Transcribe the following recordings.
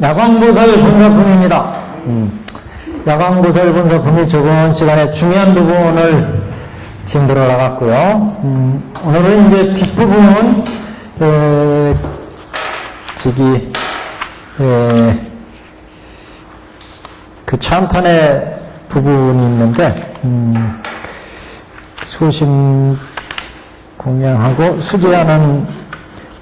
야광보살 본사품입니다. 야광보살 본사품이 저번 시간에 중요한 부분을 지금 들어나갔고요. 오늘은 이제 뒷부분, 그 찬탄의 부분이 있는데, 소심 공양하고 수제하는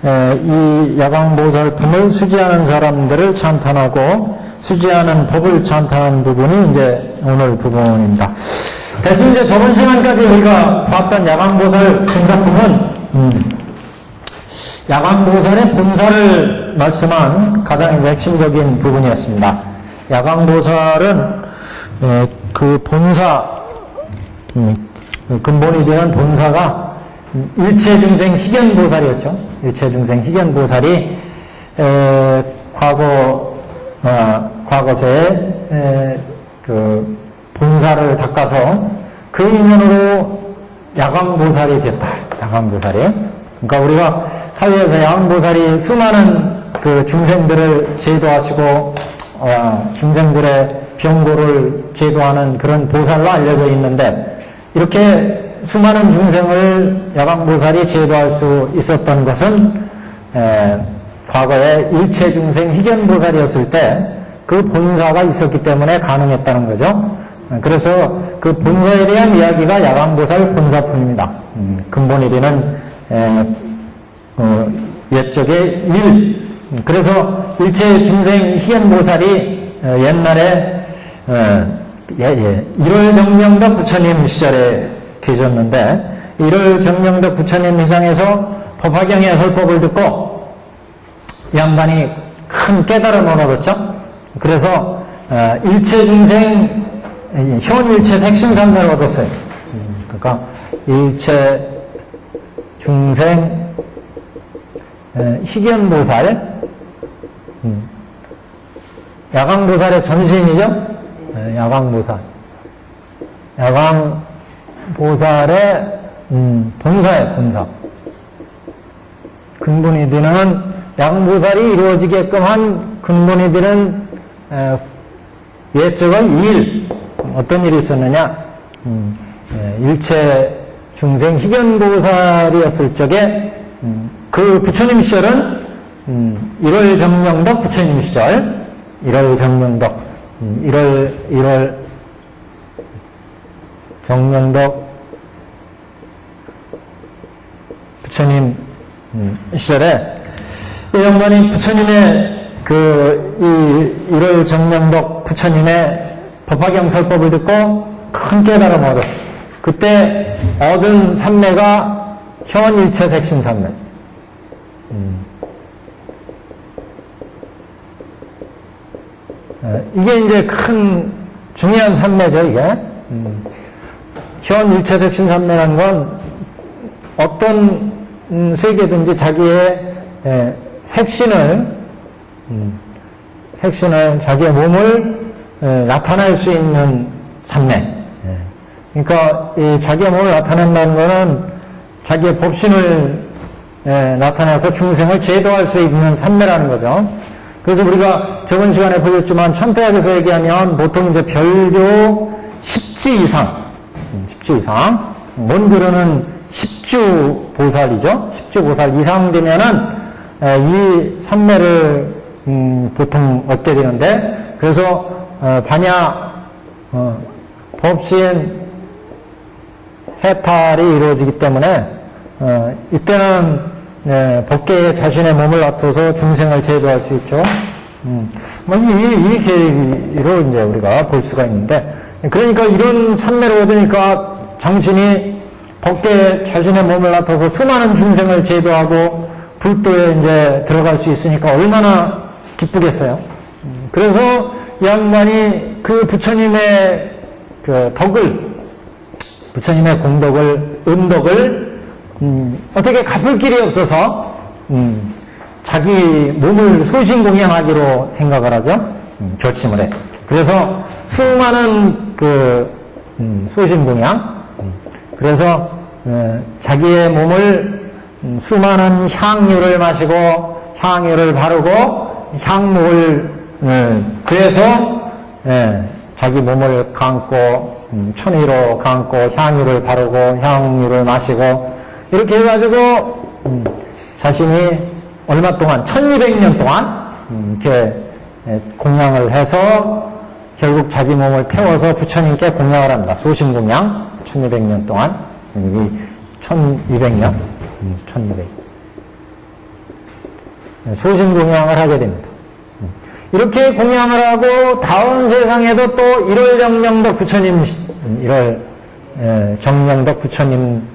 이 야광보살품을 수지하는 사람들을 찬탄하고 수지하는 법을 찬탄하는 부분이 이제 오늘 부분입니다. 대충 이제 저번 시간까지 우리가 봤던 야광보살 본사품은 야광보살의 본사를 말씀한 가장 이제 핵심적인 부분이었습니다. 야광보살은 그 본사, 근본이 되는 본사가 일체중생 희견보살이었죠. 일체중생 희견보살이 과거세에 그 본사를 닦아서 그 인연으로 야광보살이 됐다. 야광보살이. 그러니까 우리가 사회에서 야광보살이 수많은 그 중생들을 제도하시고 중생들의 병고를 제도하는 그런 보살로 알려져 있는데, 이렇게 수많은 중생을 야광보살이 제도할 수 있었던 것은 과거에 일체중생 희견보살이었을 때 그 본사가 있었기 때문에 가능했다는 거죠. 그래서 그 본사에 대한 이야기가 야광보살 본사품입니다. 근본이 되는 옛적의 일. 그래서 일체중생 희견보살이 옛날에 1월 정명덕 부처님 시절에 계셨는데, 1월 정명덕 부처님 회상에서 법화경의 설법을 듣고 양반이 큰 깨달음을 얻었죠. 그래서 일체중생 현일체 색심산매를 얻었어요. 그러니까 일체중생 희견보살, 야광보살의 전신이죠. 야광보살, 야광보살의 본사예요. 본사. 근본이 되는 야광보살이 이루어지게끔 한 근본이 되는 옛적의 일. 어떤 일이 있었느냐? 일체중생 희견보살이었을 적에 그 부처님 시절은 1월 정명덕 부처님 시절, 1월 정명덕, 1월 정명덕 부처님 시절에 이 양반이 부처님의 이 1월 정명덕 부처님의 법화경 설법을 듣고 큰 깨달음을 얻었어요. 그때 얻은 삼매가 현일체 색신 삼매. 이게 이제 큰 중요한 삼매죠, 이게. 현일체 색신 삼매라는 건 어떤 세계든지 자기의 색신을 자기의 몸을 나타낼 수 있는 삼매. 그러니까 이 자기의 몸을 나타낸다는 것은 자기의 법신을 나타내서 중생을 제도할 수 있는 삼매라는 거죠. 그래서 우리가 저번 시간에 보셨지만 천태학에서 얘기하면 보통 이제 별교 10지 이상, 10지 이상, 원교로는 10주 보살이죠. 10주 보살 이상 되면은 이 삼매를 보통 얻게 되는데, 그래서 반야 법신 해탈이 이루어지기 때문에 이때는 법계에 자신의 몸을 놔둬서 중생을 제도할 수 있죠. 이 계기로 이제 우리가 볼 수가 있는데, 그러니까 이런 삼매를 얻으니까 정신이 법계에 자신의 몸을 놔둬서 수많은 중생을 제도하고 불도에 이제 들어갈 수 있으니까 얼마나 기쁘겠어요. 그래서 이 양반이 그 부처님의 그 덕을, 부처님의 공덕을, 은덕을 어떻게 갚을 길이 없어서 자기 몸을 소신공양하기로 생각을 하죠. 결심을 해. 그래서 수많은 그 소신공양, 그래서 자기의 몸을 수많은 향유를 마시고 향유를 바르고 향목을 구해서 자기 몸을 감고 천의로 감고 향유를 바르고 향유를 마시고 이렇게 해가지고 자신이 얼마 동안 1200년 동안 이렇게 공양을 해서 결국 자기 몸을 태워서 부처님께 공양을 합니다. 소신공양 1200년 동안 여기 1200년 1200 소신공양을 하게 됩니다. 이렇게 공양을 하고 다음 세상에도 또 1월 정명덕 부처님 1월 정명덕 부처님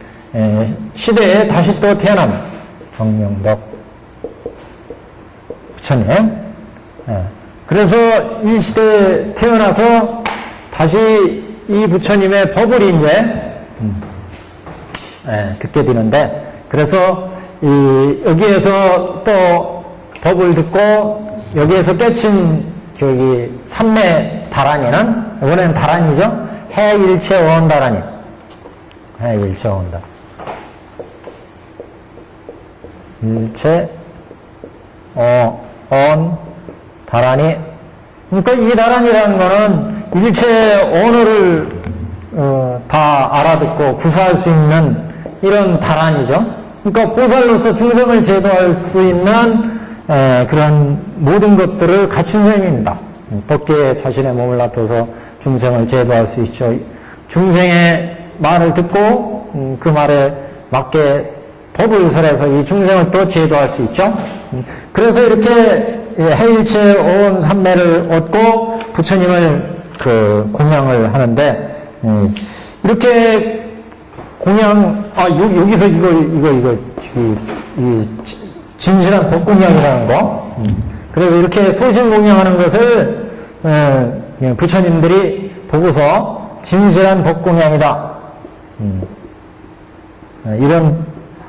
시대에 다시 또 태어납니다. 정명덕 부처님. 그래서 이 시대에 태어나서 다시 이 부처님의 법을 이제 듣게 되는데, 그래서 여기에서 또 법을 듣고 여기에서 깨친 저기 삼매 다란이는, 이번에는 다란이죠. 해일체 어원다란이. 해일체 어원다란. 일체 어원 다란이. 그러니까 이 다란이라는 거는 일체 언어를 다 알아듣고 구사할 수 있는 이런 다란이죠. 그러니까 보살로서 중생을 제도할 수 있는 그런 모든 것들을 갖춘 셈입니다. 법계에 자신의 몸을 놔둬서 중생을 제도할 수 있죠. 중생의 말을 듣고 그 말에 맞게 법을 설해서 이 중생을 또 제도할 수 있죠. 그래서 이렇게 해일체 어원 삼매를 얻고 부처님을 공양을 하는데, 이렇게 공양, 여기서 이 진실한 법공양이라는 거. 그래서 이렇게 소신 공양하는 것을 부처님들이 보고서 진실한 법공양이다.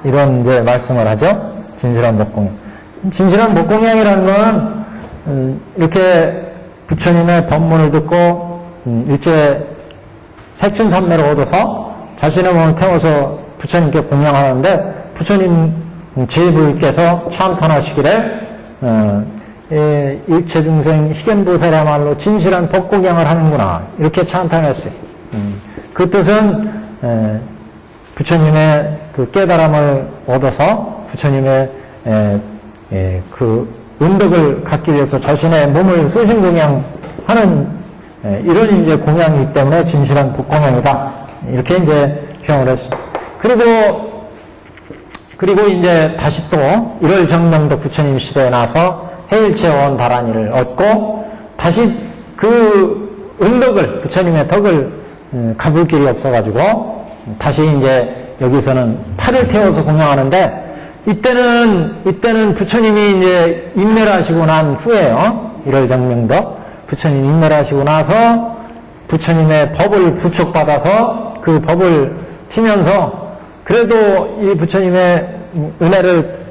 이런 이제 말씀을 하죠. 진실한 법공양. 진실한 법공양이라는 건 이렇게 부처님의 법문을 듣고 일제 색춘삼매를 얻어서 자신의 몸을 태워서 부처님께 공양하는데, 부처님 제불께서 찬탄하시기를 일체 중생 희견보살이야말로 진실한 법공양을 하는구나, 이렇게 찬탄했어요. 그 뜻은 부처님의 그 깨달음을 얻어서 부처님의 그 은덕을 갖기 위해서 자신의 몸을 소신공양하는 이런 이제 공양이기 때문에 진실한 법공양이다, 이렇게 이제 표현을 했습니다. 그리고 이제 다시 또 1월 정명덕 부처님 시대에 나서 해일체원 다란이를 얻고 다시 그 은덕을, 부처님의 덕을 갚을 길이 없어가지고 다시 이제 여기서는 팔을 태워서 공양하는데, 이때는 부처님이 이제 인멸 하시고 난 후에요. 1월 정명덕 부처님 인멸 하시고 나서 부처님의 법을 부축받아서 그 법을 피면서 그래도 이 부처님의 은혜를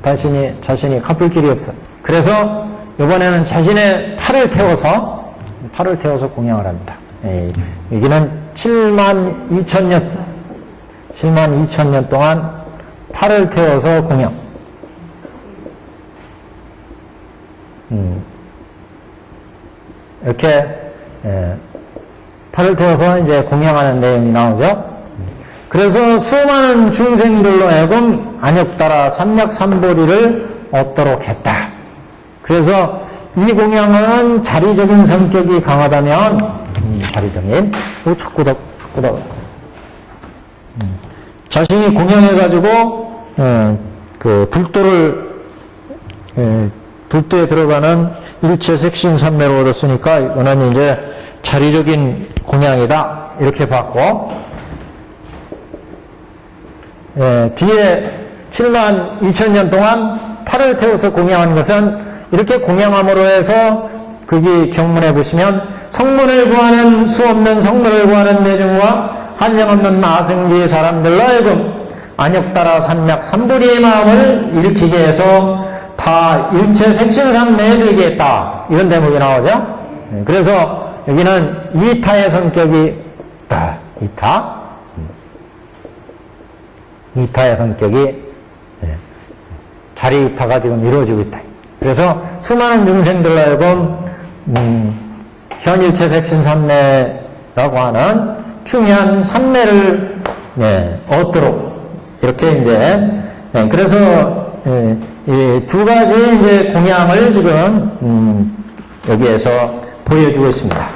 자신이 갚을 길이 없어. 그래서 이번에는 자신의 팔을 태워서 공양을 합니다. 여기는 7만 2천년 동안 팔을 태워서 공양. 이렇게 팔을 태워서 이제 공양하는 내용이 나오죠. 그래서 수많은 중생들로 하여금 안욕따라 삼략삼보리를 얻도록 했다. 그래서 이 공양은 자리적인 성격이 강하다면 자리적인 자꾸다 자신이 공양해가지고 그 불도에 들어가는 일체 색신 삼매로 얻었으니까 이거는 이제 자리적인 공양이다, 이렇게 봤고, 뒤에 7만 2천년 동안 팔을 태워서 공양한 것은 이렇게 공양함으로 해서 거기 경문에 보시면 성문을 구하는 수 없는 성문을 구하는 대중과 한량없는 나승지 사람들로 하여금 안욕따라 삼략 삼보리의 마음을 일으키게 해서 다 일체 색신삼매에 들게 했다, 이런 대목이 나오죠. 그래서 여기는 이타의 성격이 있다. 이타의 성격이 자리 이타가 지금 이루어지고 있다. 그래서 수많은 중생들로 하여금 현일체색신산매라고 하는 중요한 산매를 얻도록 이렇게 이제 그래서 이 두 가지 이제 공양을 지금 여기에서 보여주고 있습니다.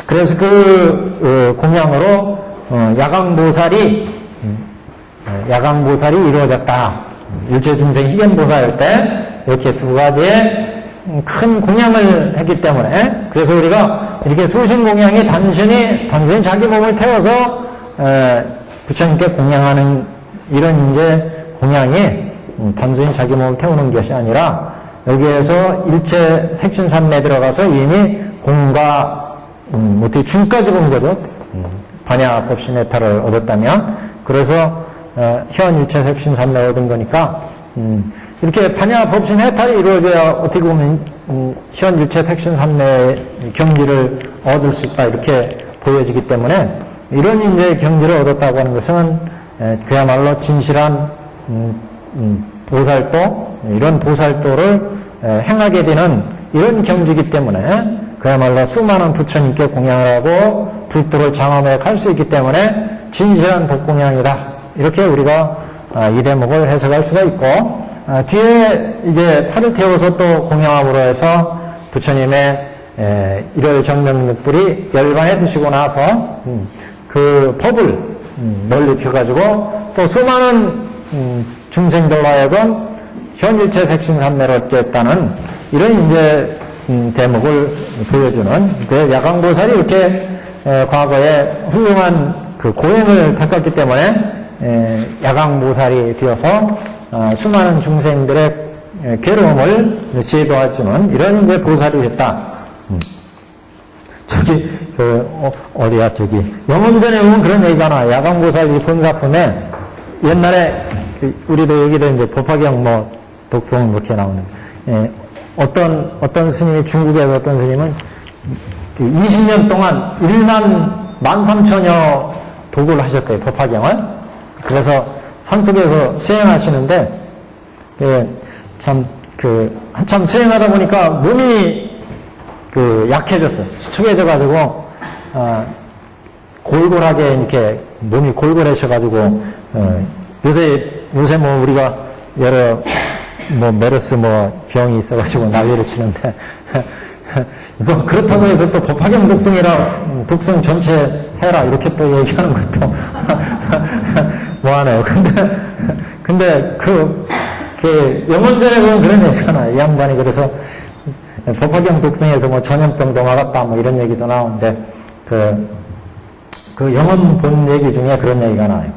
그래서 그 공양으로 야광보살이 이루어졌다. 일체중생 희견보살일 때 이렇게 두 가지의 큰 공양을 했기 때문에 그래서 우리가 이렇게 소신공양이 단순히 자기 몸을 태워서 부처님께 공양하는 이런 이제 공양이 단순히 자기 몸을 태우는 것이 아니라 여기에서 일체 색신산매에 들어가서 이미 공과 어떻게 중까지 본 거죠. 반야 법신해탈을 얻었다면 그래서 현 일체 색신산매 얻은 거니까 이렇게 반야 법신해탈이 이루어져야 어떻게 보면 현 일체 색신산매의 경지를 얻을 수 있다 이렇게 보여지기 때문에 이런 이제 경지를 얻었다고 하는 것은 그야말로 진실한 보살도 이런 보살도를 행하게 되는 이런 경지이기 때문에 그야말로 수많은 부처님께 공양을 하고 불도를 장엄해 갈 수 있기 때문에 진실한 복공양이다. 이렇게 우리가 이 대목을 해석할 수가 있고 뒤에 이제 팔을 태워서 또 공양함으로 해서 부처님의 일월 정명육불이 열반해 두시고 나서 그 법을 널리 펴가지고 또 수많은 중생들로 하여금 현일체 색신산매를 얻게 했다는 이런 이제 대목을 보여주는 그 야광보살이 이렇게 과거에 훌륭한 그 고행을 닦았기 때문에 야광보살이 되어서 수많은 중생들의 괴로움을 제도해주는 이런 이제 보살이 됐다. 저기 어디야 저기 영음전에 보면 그런 얘기가 나와. 야광보살 이 본사품에 옛날에 우리도 여기도 이제 법화경 뭐 독송 이렇게 나오는 어떤 스님이 중국에서 어떤 스님은 20년 동안 13,000여 독을 하셨대요. 법화경을. 그래서 산속에서 수행하시는데 한참 수행하다 보니까 몸이 약해졌어요. 수축해져가지고 골골하게 이렇게 몸이 골골해져가지고 요새 뭐 우리가 여러 뭐 메르스 뭐 병이 있어가지고 난리를 치는데 뭐 그렇다고 해서 또 법화경 독성 전체 해라 이렇게 또 얘기하는 것도 뭐하네요. 근데 그 영원전에 보면 그런 얘기가 나요. 이 양반이 그래서 법화경 독성에서 뭐 전염병도 막았다 뭐 이런 얘기도 나오는데 그 영원 본 얘기 중에 그런 얘기가 나요.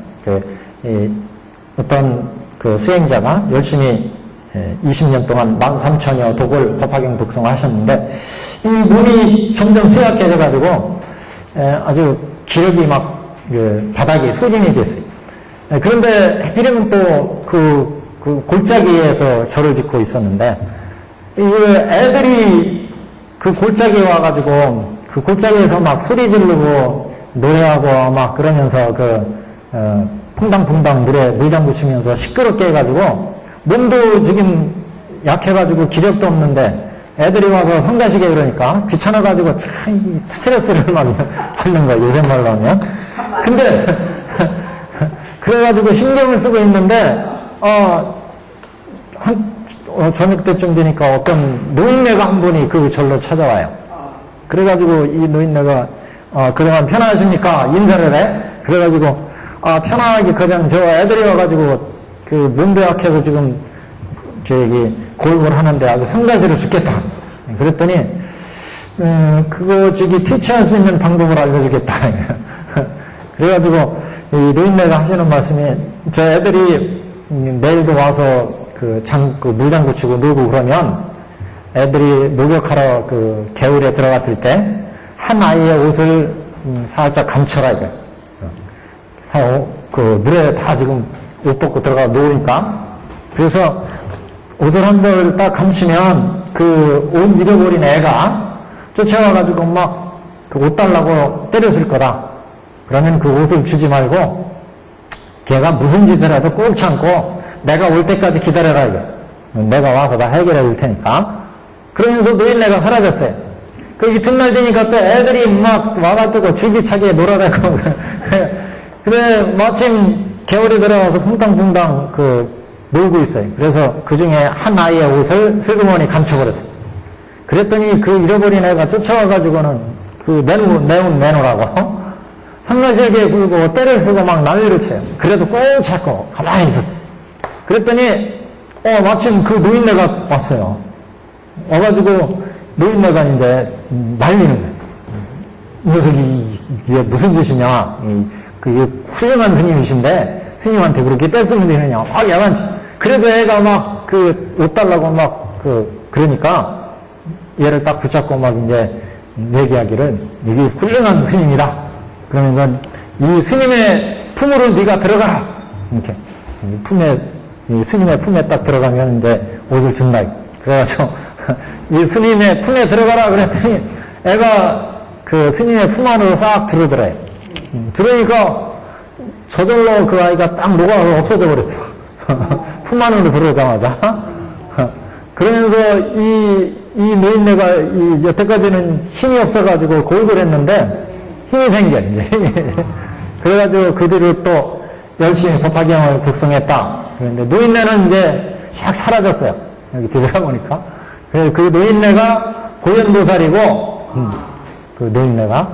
어떤 그 수행자가 열심히 20년 동안 13,000여 독을 법화경 독성을 하셨는데 이 몸이 점점 쇠약해져가지고 아주 기력이 막 바닥이 소진이 됐어요. 그런데 하필이면 또 그 골짜기에서 절을 짓고 있었는데 애들이 그 골짜기에 와가지고 그 골짜기에서 막 소리 지르고 노래하고 막 그러면서 퐁당퐁당 물에 잠그 치면서 시끄럽게 해가지고 몸도 지금 약해가지고 기력도 없는데 애들이 와서 성가시게 그러니까 귀찮아가지고 참 스트레스를 막 하는 거야. 요새 말로 하면. 근데 그래가지고 신경을 쓰고 있는데 저녁 때쯤 되니까 어떤 노인네가 한 분이 그 절로 찾아와요. 그래가지고 이 노인네가 그동안 편안하십니까? 인사를 해. 그래가지고 편안하게 그냥 저 애들이 와가지고 그 몸도 약해서 지금 저기 골골하는데 아주 성가시로 죽겠다. 그랬더니 그거 저기 퇴치할 수 있는 방법을 알려주겠다. 그래가지고 이 노인네가 하시는 말씀이 저 애들이 내일도 와서 그 물장구 치고 놀고 그러면 애들이 목욕하러 그 개울에 들어갔을 때 한 아이의 옷을 살짝 감춰라 이거. 그 물에 다 지금 옷 벗고 들어가 놓으니까 그래서 옷을 한 벌 딱 감추면 그 옷 잃어버린 애가 쫓아와가지고 막 그 옷 달라고 때렸을 거다. 그러면 그 옷을 주지 말고 걔가 무슨 짓을 해도 꼭 참고 내가 올 때까지 기다려라 이거. 내가 와서 다 해결해 줄 테니까. 그러면서 노인네가 사라졌어요. 그 이튿날 되니까 또 애들이 막 와가지고 줄기차게 놀아대고 그래 마침 겨울이 들어와서 퐁당퐁당 놀고 있어요. 그래서 그 중에 한 아이의 옷을 슬그머니 감춰버렸어요. 그랬더니 그 잃어버린 애가 쫓아와가지고는 내놓으라고 삼가실게 굴고 때를 쓰고 막 난리를 쳐요. 그래도 꼭 찾고 가만히 있었어요. 그랬더니 마침 그 노인네가 왔어요. 와가지고 노인네가 이제 말리는 거예요. 이 녀석이 이게 무슨 짓이냐. 그게 훌륭한 스님이신데 스님한테 그렇게 떼쓰면 되느냐. 야만치. 그래도 애가 막 옷 달라고 막 그러니까 얘를 딱 붙잡고 막 이제 얘기하기를 이게 훌륭한 스님이다. 그러면서 이 스님의 품으로 네가 들어가라. 이렇게 이 스님의 품에 딱 들어가면 이제 옷을 준다. 그래가지고 이 스님의 품에 들어가라 그랬더니 애가 그 스님의 품 안으로 싹 들어들어요. 들어오니까 저절로 그 아이가 딱 녹아서 없어져 버렸어. 품 안으로 들어오자마자. 그러면서 이 노인네가 여태까지는 힘이 없어가지고 골골했는데 힘이 생겨, 이제. 그래가지고 그 뒤로 또 열심히 법화경을 독송했다. 그런데 노인네는 이제 샥 사라졌어요. 여기 뒤돌아보니까. 그래서 그 노인네가 고현보살이고, 그 노인네가.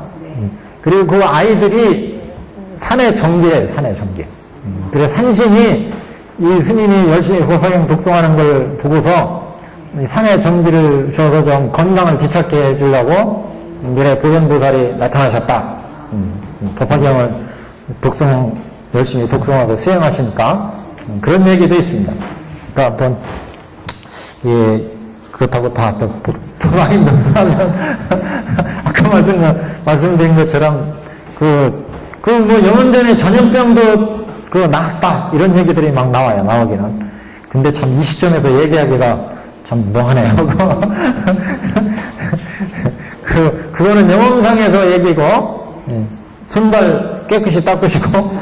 그리고 그 아이들이 산의 정기예요, 산의 정기. 그래서 산신이 이 스님이 열심히 법화경 독송하는 걸 보고서 산의 정기를 줘서 좀 건강을 되찾게 해주려고 이래 고현보살이 나타나셨다. 법화경을 열심히 독송하고 수행하시니까 그런 얘기도 있습니다. 그러니까 어떤 그렇다고 다 도마인 독송하면 아까 말씀드린 것처럼 뭐 영원전에 전염병도 나았다 이런 얘기들이 막 나오기는. 근데 참 이 시점에서 얘기하기가 참 뭐하네요. 그거는 영험상에서 얘기고, 손발 깨끗이 닦으시고,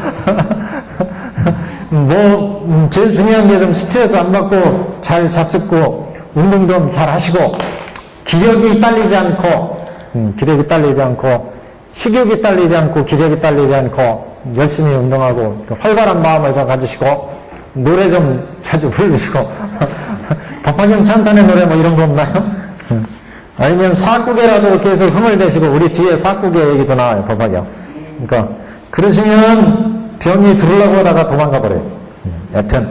제일 중요한 게 좀 스트레스 안 받고, 잘 잡숫고, 운동 좀 잘 하시고, 기력이 딸리지 않고, 식욕이 딸리지 않고, 기력이 딸리지 않고, 열심히 운동하고, 활발한 마음을 좀 가지시고, 노래 좀 자주 부르시고, 법화경 찬탄의 노래 뭐 이런 거 없나요? 아니면 사구계라도 계속 흥을 대시고, 우리 뒤에 사구계 얘기도 나와요, 법화경. 그러니까, 그러시면 병이 들으려고 하다가 도망가 버려요. 여튼,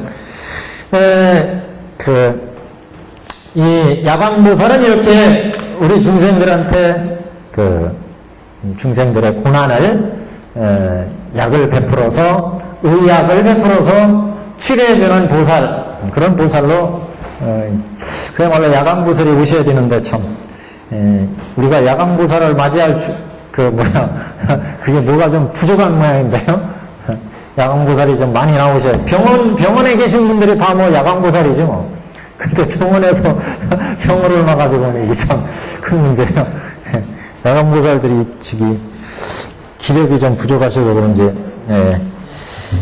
이 야방보살은 이렇게 우리 중생들한테 중생들의 고난을, 약을 베풀어서, 의약을 베풀어서 치료해주는 보살, 그런 보살로, 그야말로 야광보살이 오셔야 되는데 참, 우리가 야광보살을 맞이할 그게 뭐가 좀 부족한 모양인데요. 야광보살이 좀 많이 나오셔야, 병원에 계신 분들이 다 뭐 야광보살이지 뭐. 근데 병원에서 병을 올라가지고 이게 참 큰 문제예요. 야광보살들이 기력이 좀 부족하셔서 그런지,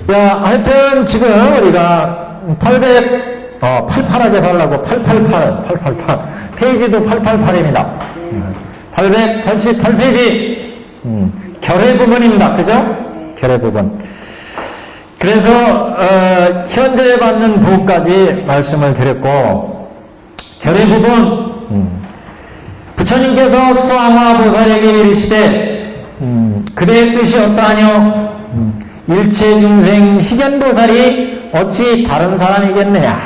하여튼 지금 우리가 88하게 살라고 888 페이지도 888입니다. 888페이지 결의 부분입니다. 그죠? 결의 부분. 그래서 현재 받는 도까지 말씀을 드렸고, 결의 부분, 부처님께서 수왕화보살에게 이르시되 그대의 뜻이 어떠하뇨? 일체중생 희견보살이 어찌 다른 사람이겠느냐?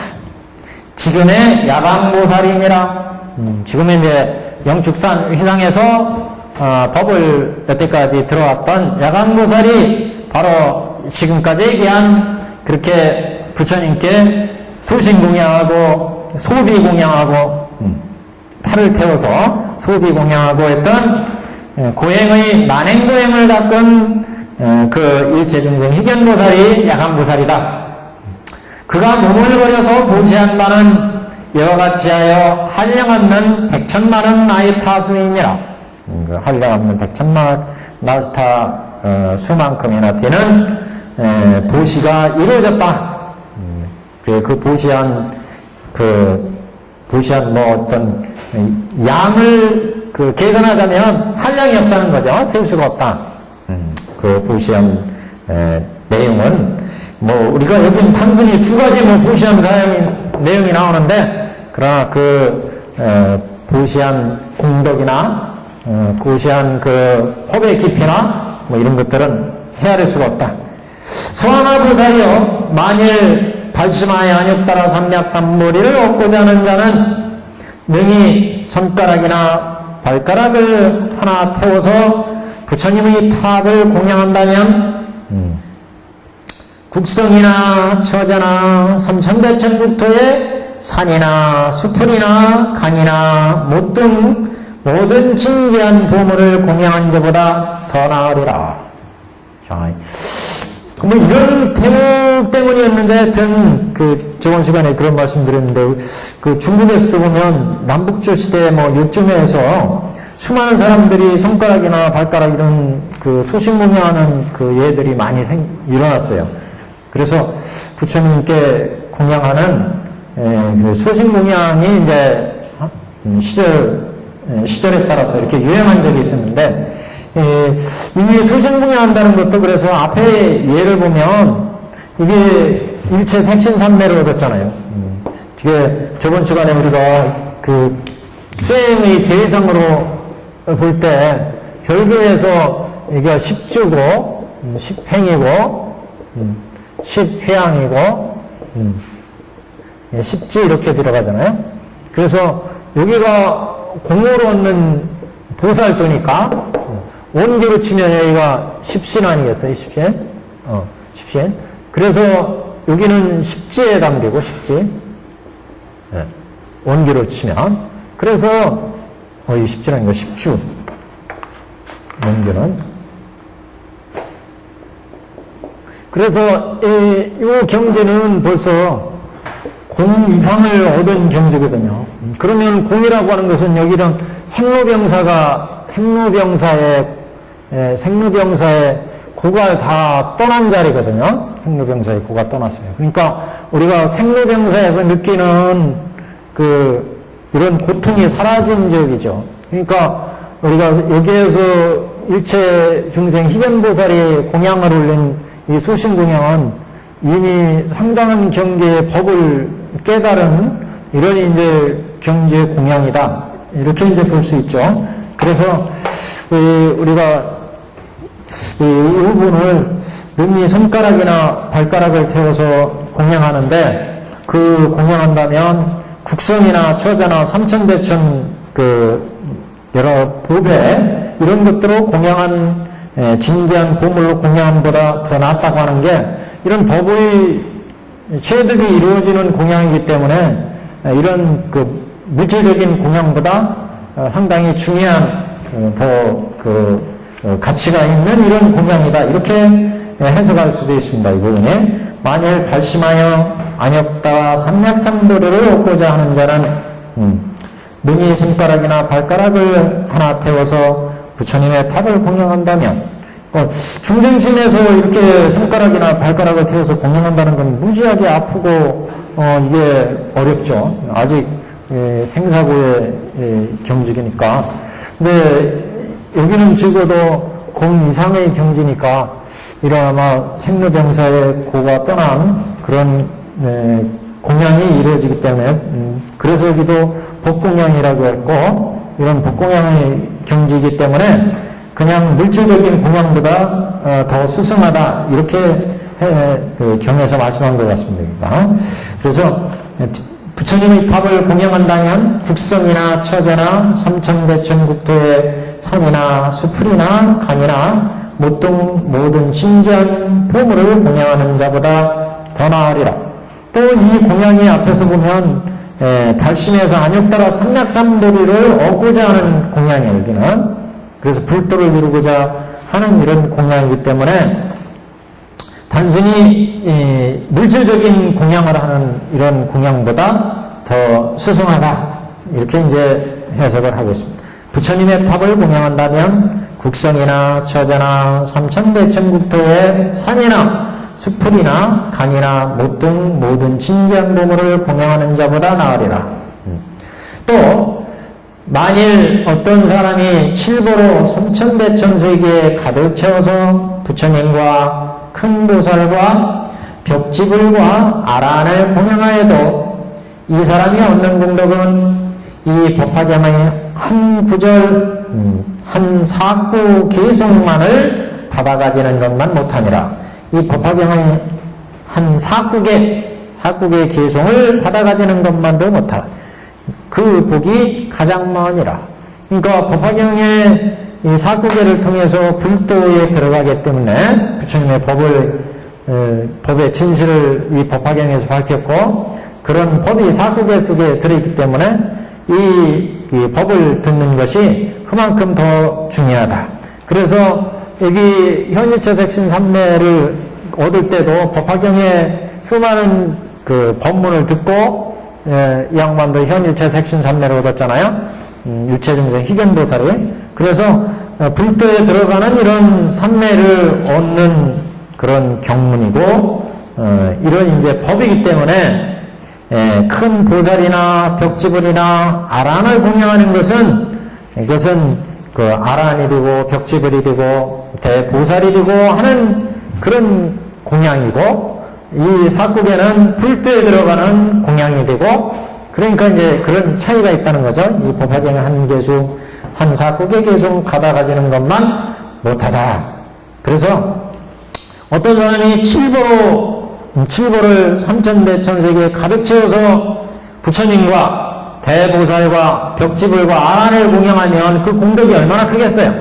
지금의 야광보살이니라. 지금의 이제 영축산 휘상에서 법을 여태까지 들어왔던 야광보살이 바로 지금까지 얘기한 그렇게 부처님께 소신공양하고 소비공양하고 팔을 태워서 소비공양하고 했던 고행의 난행고행을 닦은 그 일체중생 희견보살이 야광보살이다. 그가 몸을 버려서 보시한 바는 이와 같이 하여 한량없는 100천만원 나이 타수이니라. 한량없는 100천만원 나이 수만큼이나 되는 보시가 이루어졌다. 그 보시한 뭐 어떤 양을 계산하자면 한량이 없다는 거죠. 셀 수가 없다. 그 보시한 내용은 뭐 우리가 여기 단순히 두 가지 뭐 보시한 내용이 나오는데, 그러나 보시한 공덕이나 보시한 법의 깊이나 뭐 이런 것들은 헤아릴 수가 없다. 수하나보살이여, 만일 발심하여 안욕따라 삼략삼무리를 얻고자 하는 자는 능히 손가락이나 발가락을 하나 태워서 부처님의 탑을 공양한다면 국성이나 처자나 삼천대천국토의 산이나 숲풀이나 강이나 못 등 모든 진귀한 보물을 공양한 자보다 더 나으리라. 자, 뭐 이런 태국 때문이었는지 하여튼 저번 시간에 그런 말씀 드렸는데, 중국에서도 보면 남북조 시대 뭐 요쯤에서 수많은 사람들이 손가락이나 발가락 이런 소식공양하는 예들이 많이 일어났어요. 그래서 부처님께 공양하는 소식공양이 이제 시절에 따라서 이렇게 유행한 적이 있었는데, 이미 소식공양한다는 것도 그래서 앞에 예를 보면 이게 일체 색신삼매를 얻었잖아요. 이게 저번 시간에 우리가 수행의 대상으로 볼 때 별교에서 이게 십주고, 십행이고, 십회양이고, 십지 이렇게 들어가잖아요. 그래서 여기가 공으로 얻는 보살도니까 원기로 치면 여기가 십신 아니겠어요? 십신? 십신. 그래서 여기는 십지에 담기고, 십지. 네. 원기로 치면. 그래서, 이 십지는 아니고 십주. 원기는. 그래서, 이 경지는 벌써 공 이상을 얻은 경지거든요. 그러면 공이라고 하는 것은 여기는 생로병사의 고가 다 떠난 자리거든요. 생로병사의 고가 떠났어요. 그러니까 우리가 생로병사에서 느끼는 이런 고통이 사라진 적이죠. 그러니까 우리가 여기에서 일체 중생 희견보살이 공양을 올린 이 소신공양은 이미 상당한 경계의 법을 깨달은 이런 이제 경지의 공양이다. 이렇게 이제 볼 수 있죠. 그래서 우리가 이 부분을 능히 손가락이나 발가락을 태워서 공양하는데, 공양한다면 국성이나 처자나 삼천대천 여러 보배 이런 것들로 공양한 진귀한 보물로 공양함보다 더 낫다고 하는 게, 이런 법의 체득이 이루어지는 공양이기 때문에 이런 물질적인 공양보다 상당히 중요한 가치가 있는 이런 공양이다. 이렇게 해석할 수도 있습니다. 이 부분에 만일 발심하여 안욕따 삼략삼도리를 얻고자 하는 자는 능히 손가락이나 발가락을 하나 태워서 부처님의 탑을 공양한다면, 중생심에서 이렇게 손가락이나 발가락을 태워서 공양한다는 건 무지하게 아프고 이게 어렵죠. 아직 생사고의 경지니까. 근데 여기는 적어도 공 이상의 경지니까 이런 아마 생로병사의 고가 떠난 그런 공양이 이루어지기 때문에 그래서 여기도 법공양이라고 했고, 이런 법공양의 경지이기 때문에 그냥 물질적인 공양보다 더 수승하다, 이렇게 경에서 말씀한 것 같습니다. 그래서 부처님의 탑을 공양한다면 국성이나 처자나 삼천대천국토의 산이나 숲풀이나 강이나 모든 진귀한 보물을 공양하는 자보다 더 나으리라. 또 이 공양이 앞에서 보면 발심에서 안욕따라 삼략삼도리를 얻고자 하는 공양이에요. 여기는. 그래서 불도를 이루고자 하는 이런 공양이기 때문에 단순히 물질적인 공양을 하는 이런 공양보다 더 수승하다, 이렇게 이제 해석을 하고 있습니다. 부처님의 탑을 공양한다면 국성이나 처자나 삼천대천국토의 산이나 숲풀이나 강이나 못 등 모든 진귀한 보물을 공양하는 자보다 나으리라. 또 만일 어떤 사람이 칠보로 삼천대천세계에 가득 채워서 부처님과 큰 보살과 벽지불과 아란을 공양하여도 이 사람이 얻는 공덕은 이 법화경의 한 구절, 한 사구 개송만을 받아가지는 것만 못하니라. 이 법화경의 한 사구개 개송을 받아가지는 것만도 못하다. 그 복이 가장 많으니라. 그러니까 법화경의 이 사구개를 통해서 불도에 들어가기 때문에 부처님의 법의 진실을 이 법화경에서 밝혔고, 그런 법이 사구개 속에 들어있기 때문에 이 법을 듣는 것이 그만큼 더 중요하다. 그래서 여기 현일체 백신 삼매를 얻을 때도 법화경의 수많은 그 법문을 듣고 이 양반도 현일체 색신 삼매를 얻었잖아요. 유체중생 희견보살이. 그래서 불도에 들어가는 이런 삼매를 얻는 그런 경문이고, 이런 이제 법이기 때문에 큰 보살이나 벽지불이나 아란을 공양하는 것은, 이것은 그 아란이 되고 벽지불이 되고 대보살이 되고 하는 그런 공양이고, 이 사구계는 불도에 들어가는 공양이 되고, 그러니까 이제 그런 차이가 있다는 거죠. 이 법화경의 한 개수, 한 사구계 개수 받아가지는 것만 못하다. 그래서 어떤 사람이 칠보를 삼천대천세계에 가득 채워서 부처님과 대보살과 벽지불과 아란을 공양하면 그 공덕이 얼마나 크겠어요.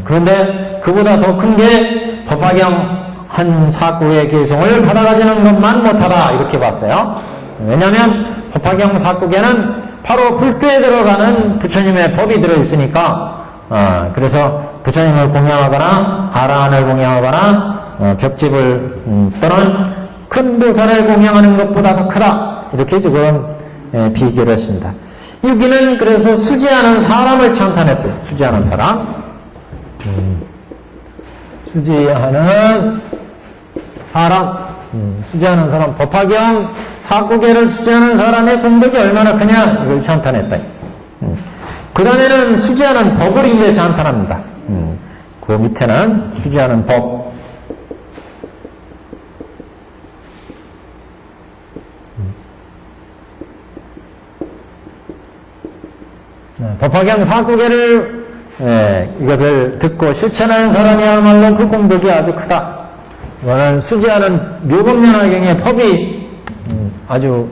그런데 그보다 더 큰 게 법화경 한 사구의 개송을 받아가지는 것만 못하다, 이렇게 봤어요. 왜냐하면 법화경 사구계는 바로 불도에 들어가는 부처님의 법이 들어있으니까, 그래서 부처님을 공양하거나 아란을 공양하거나 벽집을 또는 큰 보살을 공양하는 것보다 더 크다, 이렇게 지금 비교를 했습니다. 여기는 그래서 수지하는 사람을 찬탄했어요. 수지하는 사람. 수지하는 사람, 법화경 사구계를 수지하는 사람의 공덕이 얼마나 크냐, 이걸 찬탄했다. 그 다음에는 수지하는 법을 이제 찬탄합니다. 그 밑에는 수지하는 법. 법화경 사구계를 이것을 듣고 실천하는 사람이야말로 그 공덕이 아주 크다. 이거는 수지하는 묘법연화경의 법이 아주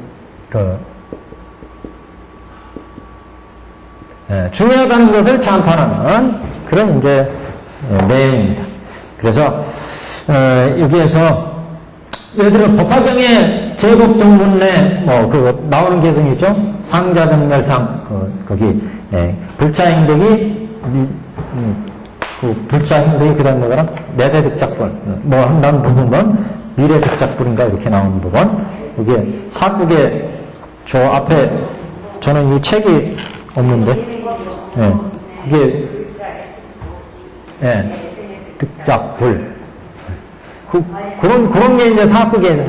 중요하다는 것을 찬탄하는 그런 이제 내용입니다. 그래서 여기에서 예를 들어 법화경의 제법정문내 그 나오는 개성이 있죠. 상자전멸상 거기 불자행덕이 그 불자행덕이 그다음 뭐더라? 내대득작불 한다는 부분은 미래득작불인가 이렇게 나오는 부분. 이게 사국에 저 앞에 저는 이 책이 없는데, 그게 득작불. 그런 게 이제 사국에.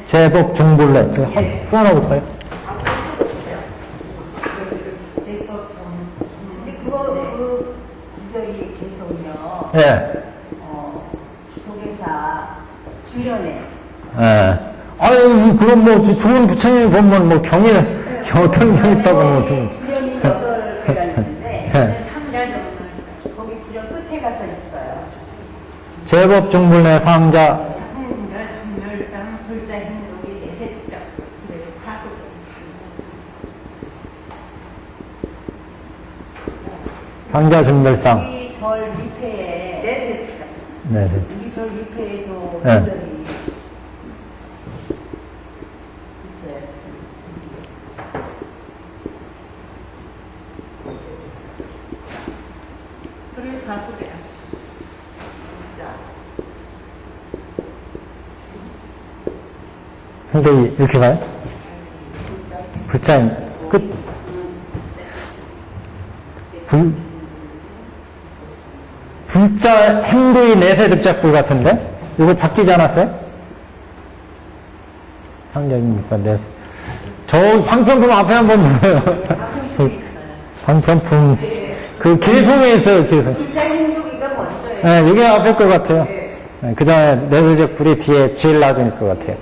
제법 정불래. 후원하 볼까요? 그 구절이 계속요. 조계사 주련에. 아유, 그럼 뭐 좋은 부처님이 보면 경에 어떤 경 있다고 주련이 8개가 있는데 거기 주련 끝에 가서 있어요. 제법 정불내 상자 정멸상 불자 행동이 내세적 사국. 상자 정멸상. 우리 절 밑에 내세적. 네. 우리 절 밑에 저 구절이 있어요. 그래서 사국이야. 근데 이렇게 가요? 불자인 끝. 불자 행도의 내세득작불 같은데? 이거 바뀌지 않았어요? 상자입니까? 네. 저 황편품 앞에 한번 보여요. 황편품. 그 개성에 있어요, 개성. 글자 행동이가 먼저예요. 네, 이게 앞에 것 같아요. 네, 그 다음에 내세적 불이 뒤에 제일 낮은 것 같아요.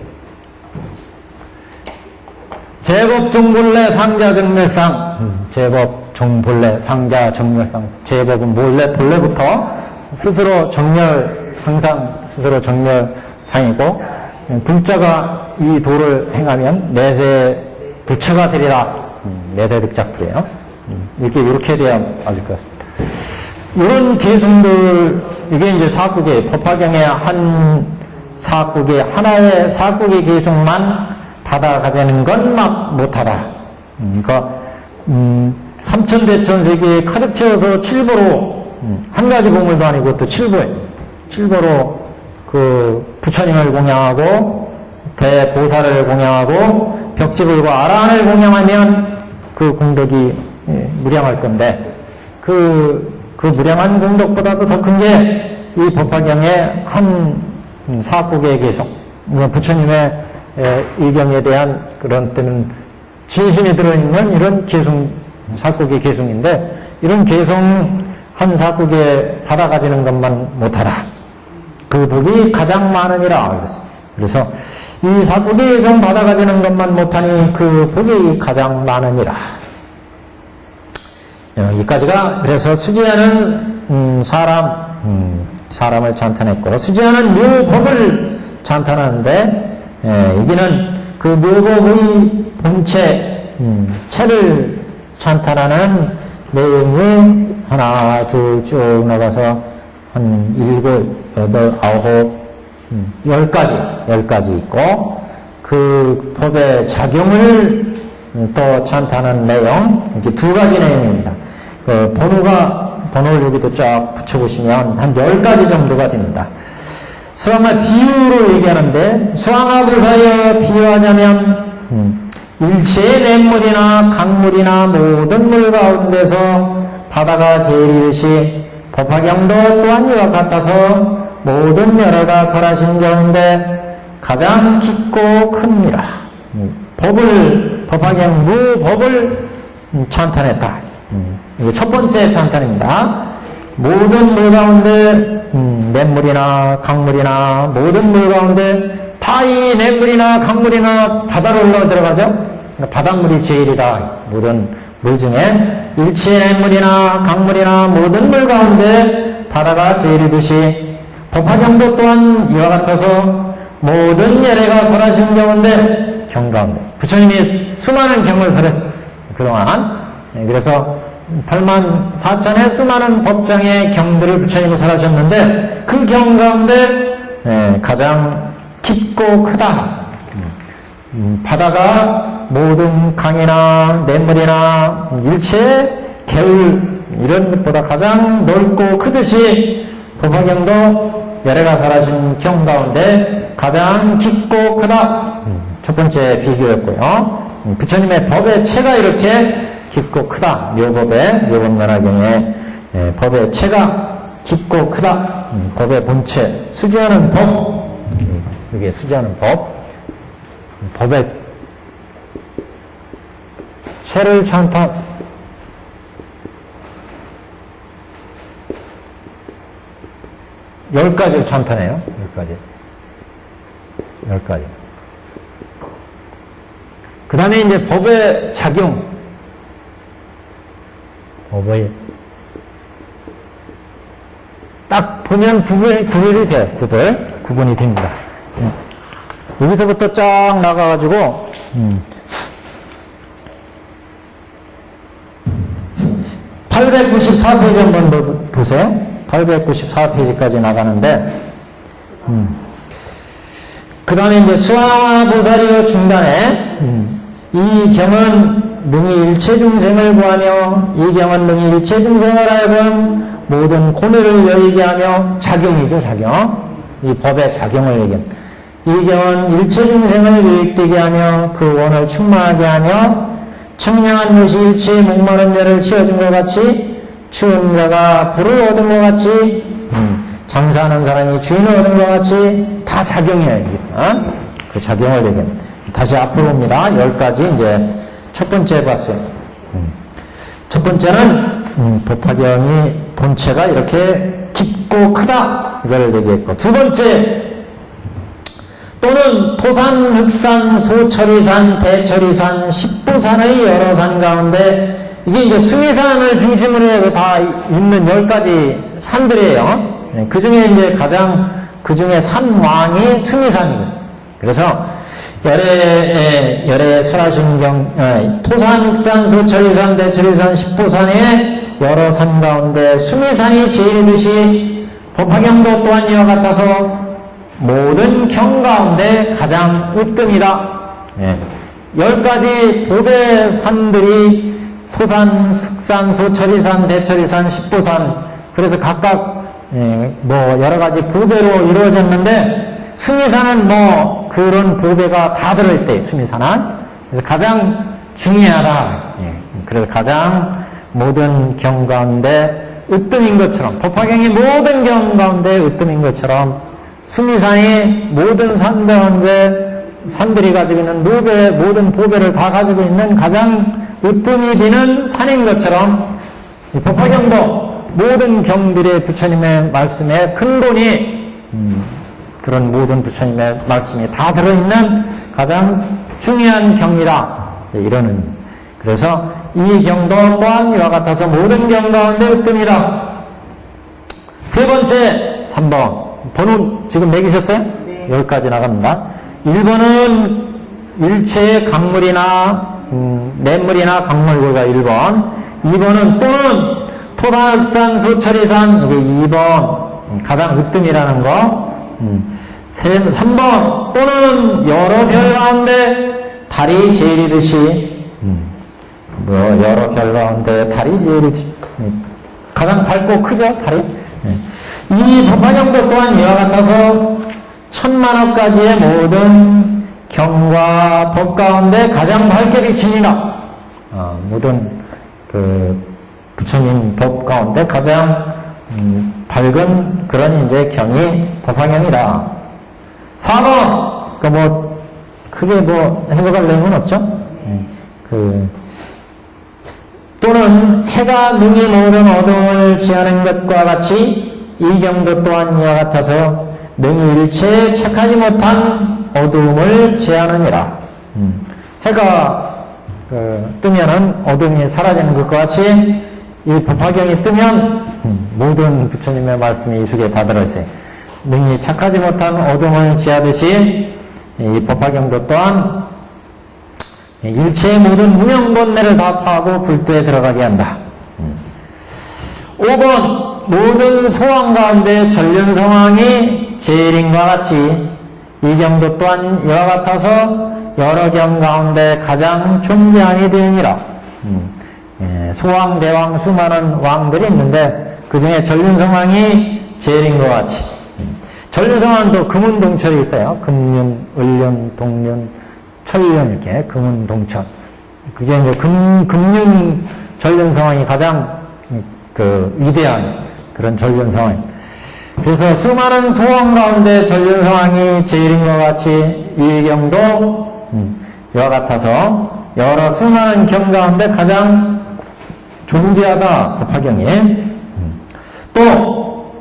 제법 종본래 상자 정멸상. 제법 종본래 상자 정멸상. 제법은 본래부터 스스로 정멸, 항상 스스로 정멸상이고, 불자가 이 도를 행하면 내세 부처가 되리라. 내세 득작불이에요. 이렇게 돼야 맞을 것 같습니다. 이런 계승들, 이게 이제 사국의, 법화경의 한 사국의, 하나의 사국의 계승만 받아가자는 건 막 못하다. 그러니까, 삼천대천 세계에 가득 채워서 칠보로, 한 가지 공물도 아니고 또 칠보로 그 부처님을 공양하고, 대보살을 공양하고, 벽지불과 아라한을 공양하면 그 공덕이 무량할 건데, 그 무량한 공덕보다도 더 큰 게 이 법화경의 한 사국의 개성, 부처님의 의경에 대한 그런 때는 진심이 들어있는 이런 개성, 사국의 개성인데, 이런 개성 한 사국에 받아가지는 것만 못하다. 그 복이 가장 많으니라 그랬어요. 그래서 이 사국의 개성 받아가지는 것만 못하니 그 복이 가장 많으니라. 여기까지가 그래서 수지하는 사람을 찬탄했고, 수지하는 묘법을 찬탄하는데, 여기는 그 묘법의 본체, 체를 찬탄하는 내용이 하나, 둘 쭉 나가서 한 7, 8, 9, 10가지 있고, 그 법의 작용을 또 찬탄하는 내용, 이렇게 2가지 내용입니다. 그 번호를 여기도 쫙 붙여보시면 한 10가지 정도가 됩니다. 수왕을 비유로 얘기하는데, 수왕하고사여 비유하자면, 일체의 냇물이나 강물이나 모든 물 가운데서 바다가 제일이듯이 법화경도 또한 이와 같아서 모든 멸어가 설하신 가운데 가장 깊고 큽니다. 법화경 무법을 찬탄했다. 이게 첫 번째 찬탄입니다. 모든 물 가운데 냇물이나 강물이나 모든 물 가운데 다 이 냇물이나 강물이나 바다로 올라 들어가죠. 그러니까 바닷물이 제일이다. 모든 물 중에 일체 냇물이나 강물이나 모든 물 가운데 바다가 제일이듯이 법화경도 또한 이와 같아서 모든 예례가 설하신 가운데 경 가운데 부처님이 수많은 경을 설했어요. 그동안. 그래서 8만 4천의 수많은 법장의 경들을 부처님이 설하셨는데 그 경 가운데 가장 깊고 크다. 바다가 모든 강이나 냇물이나 일체 개울 이런 것보다 가장 넓고 크듯이 법화경도 열애가 설하신 경 가운데 가장 깊고 크다. 첫 번째 비교였고요. 부처님의 법의 체가 이렇게 깊고 크다. 묘법연화경의 법의 체가 깊고 크다. 법의 본체, 수지하는 법. 여기에 수지하는 법. 법의 체를 찬탄. 열 가지를 찬탄해요. 10가지. 그 다음에 이제 법의 작용. 법의 딱 보면 구별이 돼요. 구분이 됩니다. 여기서부터 쫙 나가가지고 894페이지 한번 보세요. 894페이지까지 나가는데 그 다음에 이제 수화보살이요 중단에 이 경은 능히 일체 중생을 구하며 이 경은 능히 일체 중생을 하여금 모든 고뇌를 여의게 하며 작용이죠. 작용. 이 법의 작용을 얘기합니다. 이 경은 일체 중생을 유익되게 하며 그 원을 충만하게 하며 청량한 것이 일체의 목마른 자를 채워준 것 같이 추운 자가 불을 얻은 것 같이 장사하는 사람이 주인을 얻은 것 같이 다 작용이에요. 그 작용을 얘기합니다. 다시 앞으로 옵니다. 10가지 이제 첫 번째 봤어요. 첫 번째는 법화경이 본체가 이렇게 깊고 크다 이걸 얘기했고, 두 번째 또는 토산, 흑산, 소철이산, 대철이산, 십보산의 여러 산 가운데, 이게 이제 수미산을 중심으로 해서 다 있는 10가지 산들이에요. 그 중에 이제 가장 그 중에 산왕이 수미산이거든요. 그래서 열애 설하신경, 토산, 흑산, 소철이산, 대철이산, 십보산의 여러 산 가운데 수미산이 제일이듯이 법화경도 또한 이와 같아서 모든 경 가운데 가장 으뜸이다. 10가지 법의 산들이 토산, 흑산, 소철이산, 대철이산, 십보산, 그래서 각각 뭐 여러 가지 보배로 이루어졌는데, 수미산은 뭐 그런 보배가 다 들어있대요. 수미산은. 그래서 가장 중요하다. 그래서 가장 모든 경 가운데 으뜸인 것처럼, 법화경이 모든 경 가운데 으뜸인 것처럼 수미산이 모든 산 가운데 산들이 가지고 있는 모든 보배를 다 가지고 있는 가장 으뜸이 되는 산인 것처럼, 이 법화경도 모든 경들의 부처님의 말씀에 근본이 그런 모든 부처님의 말씀이 다 들어있는 가장 중요한 경이다. 이러는. 그래서 이 경도 또한 이와 같아서 모든 경 가운데 으뜸이다. 세 번째, 3번. 번호 지금 매기셨어요? 네. 10가지 나갑니다. 1번은 일체의 강물이나 냇물이나 강물구가 1번. 2번은 또는 토산, 흑산, 소철이산, 이게 2번. 가장 으뜸이라는 거. 3번 또는 여러 별 가운데 달이 제일이듯이, 뭐 여러 별 가운데 달이 제일이듯이 가장 밝고 크죠, 달이. 이 법화경도 또한 이와 같아서 천만억 가지의 모든 경과 법 가운데 가장 밝게 비칩니다. 모든 그 부처님 법 가운데 가장 밝은 그런 이제 경이 법화경이다. 4번, 그 뭐 크게 뭐 해석할 내용은 없죠. 또는 해가 능히 모든 어둠을 지하는 것과 같이 이 경도 또한 이와 같아서 능히 일체에 착하지 못한 어둠을 지하느니라. 해가 뜨면은 어둠이 사라지는 것과 같이 이 법화경이 뜨면 모든 부처님의 말씀이 이 속에 다 들어있어요. 능히 착하지 못한 어둠을 지하듯이 이 법화경도 또한 일체의 모든 무명본내를 다 파하고 불도에 들어가게 한다. 5번 모든 소왕 가운데 전륜성왕이 제일인과 같이 이 경도 또한 이와 같아서 여러 경 가운데 가장 존귀하니 되느니라. 소왕, 대왕, 수많은 왕들이 있는데 그 중에 전륜성왕이 제일인 것 같이. 전륜성왕도 금운동철이 있어요. 금륜, 을륜, 동륜, 철륜 이렇게 금운동철. 그게 이제 금륜 전륜성왕이 가장 그 위대한 그런 전륜성왕입니다. 그래서 수많은 소왕 가운데 전륜성왕이 제일인 것 같이 이 경도 이와 같아서 여러 수많은 경 가운데 가장 존귀하다. 법화경이. 또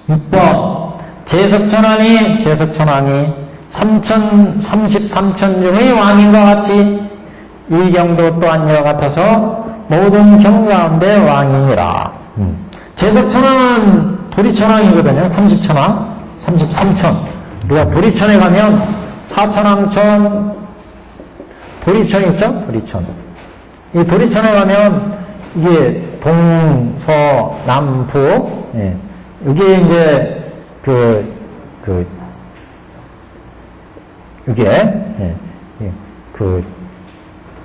6번 제석천왕이 33천 중의 왕인 것 같이 이 경도 또한 이와 같아서 모든 경 가운데 왕이니라. 제석천왕은 도리천왕이거든요. 30천왕, 33천. 우리가 도리천에 가면 사천왕천, 도리천 있죠? 도리천. 이 도리천에 가면 이게 동, 서, 남, 북. 이게 이제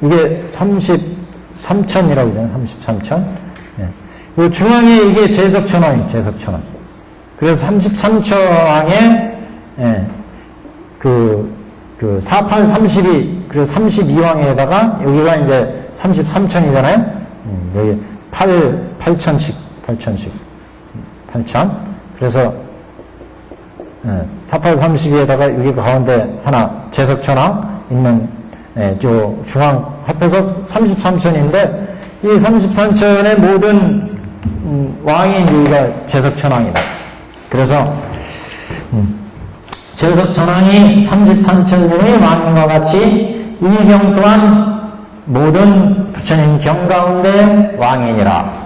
이게 33천이라고 하잖아요. 33천. 이 중앙에 이게 제석천왕이에요. 제석천왕. 그래서 33천왕에, 48, 32, 그래서 32왕에다가 여기가 이제 33천이잖아요. 여기 8천씩. 8천. 그래서 4832에다가 여기 가운데 하나 제석천왕 있는 저 중앙 합해서 33천인데 이 33천의 모든 왕이 여기가 제석천왕이다. 그래서 제석천왕이 33천명의 왕과 같이 이경 또한 모든 부처님 경 가운데 왕이니라.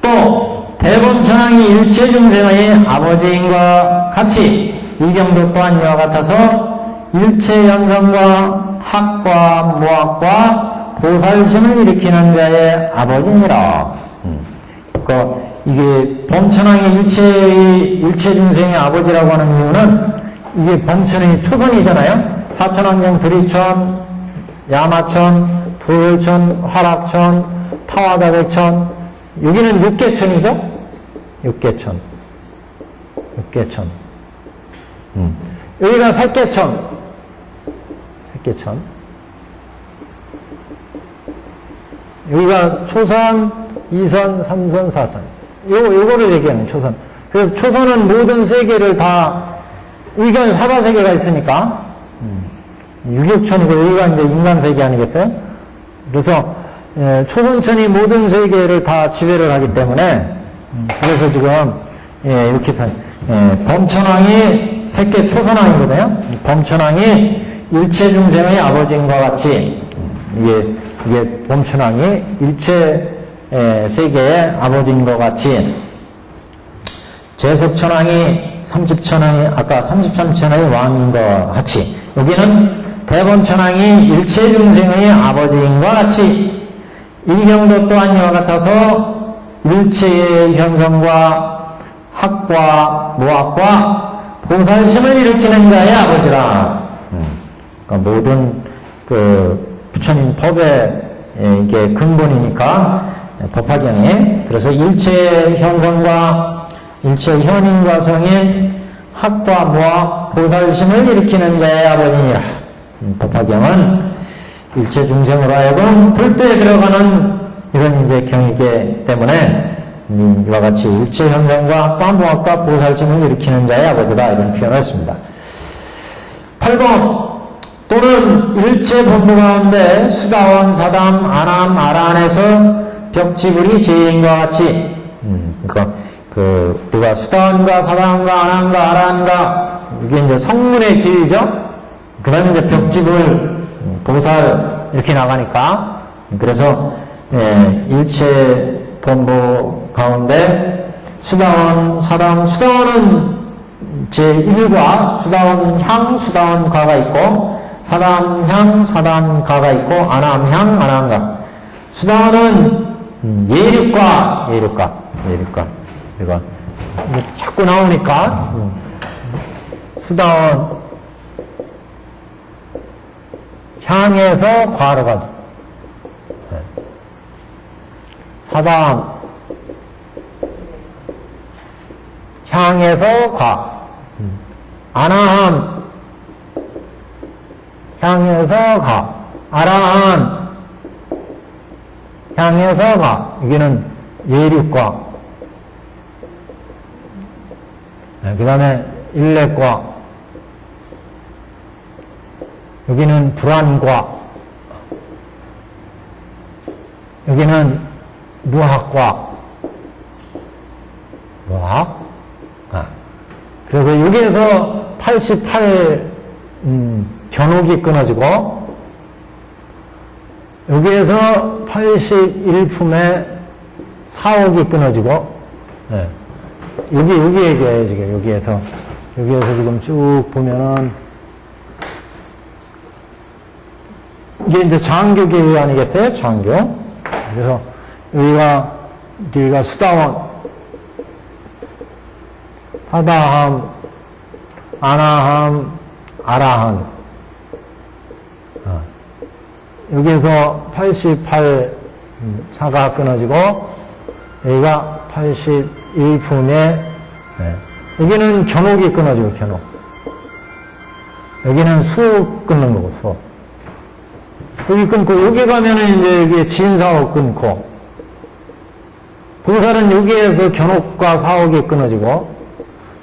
또 대본천왕이 일체 중생의 아버지인과 같이 이경도 또한 이와 같아서 일체 현상과 학과 무학과 보살심을 일으키는 자의 아버지니라. 그러니까 이게 범천왕이 일체 중생의 아버지라고 하는 이유는 이게 범천이 초선이잖아요. 사천왕경 드리천, 야마천, 도열천, 화락천, 타화다백천, 여기는 육계천이죠? 육계천. 여기가 색계천. 여기가 초선, 2선, 3선, 4선. 요거를 얘기하는 초선. 그래서 초선은 모든 세계를 다, 여기가 사바세계가 있으니까, 육육천이고, 여기가 이제 인간세계 아니겠어요? 그래서, 초선천이 모든 세계를 다 지배를 하기 때문에, 그래서 지금, 이렇게 범천왕이 색계 초선왕이거든요? 범천왕이 일체 중생의 아버지인과 같이, 이게 범천왕이 일체 세계의 아버지인 것 같이 제석천왕이 30천왕이 아까 33천왕의 왕인 것 같이 여기는 대본천왕이 일체 중생의 아버지인 것 같이 이경도 또한 이와 같아서 일체의 현성과 학과 무학과 보살심을 일으키는 자의 아버지라. 그러니까 모든 부처님 법의 이게 근본이니까 법화경에 그래서 일체 현성과 일체 현인과 성인 학과 무학 보살심을 일으키는 자의 아버지니라. 법화경은 일체 중생으로 하여금 불도에 들어가는 이런 이제 경이기 때문에 이와 같이 일체 현성과 학과 무학과 보살심을 일으키는 자의 아버지다 이런 표현을 했습니다. 8번 또는 일체 본부 가운데 수다원, 사담, 아남, 아라한에서 벽지불이 제일인과 같이 우리가 수다원과 사담과 아남과 아라한과 이게 이제 성문의 길이죠. 그 다음에 이제 벽지불, 보살 이렇게 나가니까 그래서 일체 본부 가운데 수다원, 사담, 수다원은 제1과 수다원향, 수다원가가 있고 사담향, 사담가가 있고 아남향, 아남가. 수다원은 예륙가. 이거 자꾸 나오니까 수다원 향에서 과로 가죠. 사담 향에서 과. 아나함 향에서 가. 아라한 향에서 가. 여기는 예륙과. 그 다음에 일렉과. 여기는 불안과. 여기는 무학과. 무학. 그래서 여기에서 88 견옥이 끊어지고 여기에서 81품에 사옥이 끊어지고 여기 얘기해요 지금 여기에서 지금 쭉 보면은 이게 이제 장교계 아니겠어요? 장교. 그래서 여기가 수다원, 사다함, 아나함, 아라한. 여기에서 88 사가 끊어지고 여기가 81품에 여기는 견옥이 끊어지고 견옥. 여기는 수 끊는 거고 수. 여기 끊고 여기 가면은 이제 여기 진사옥 끊고 보살은 여기에서 견옥과 사옥이 끊어지고,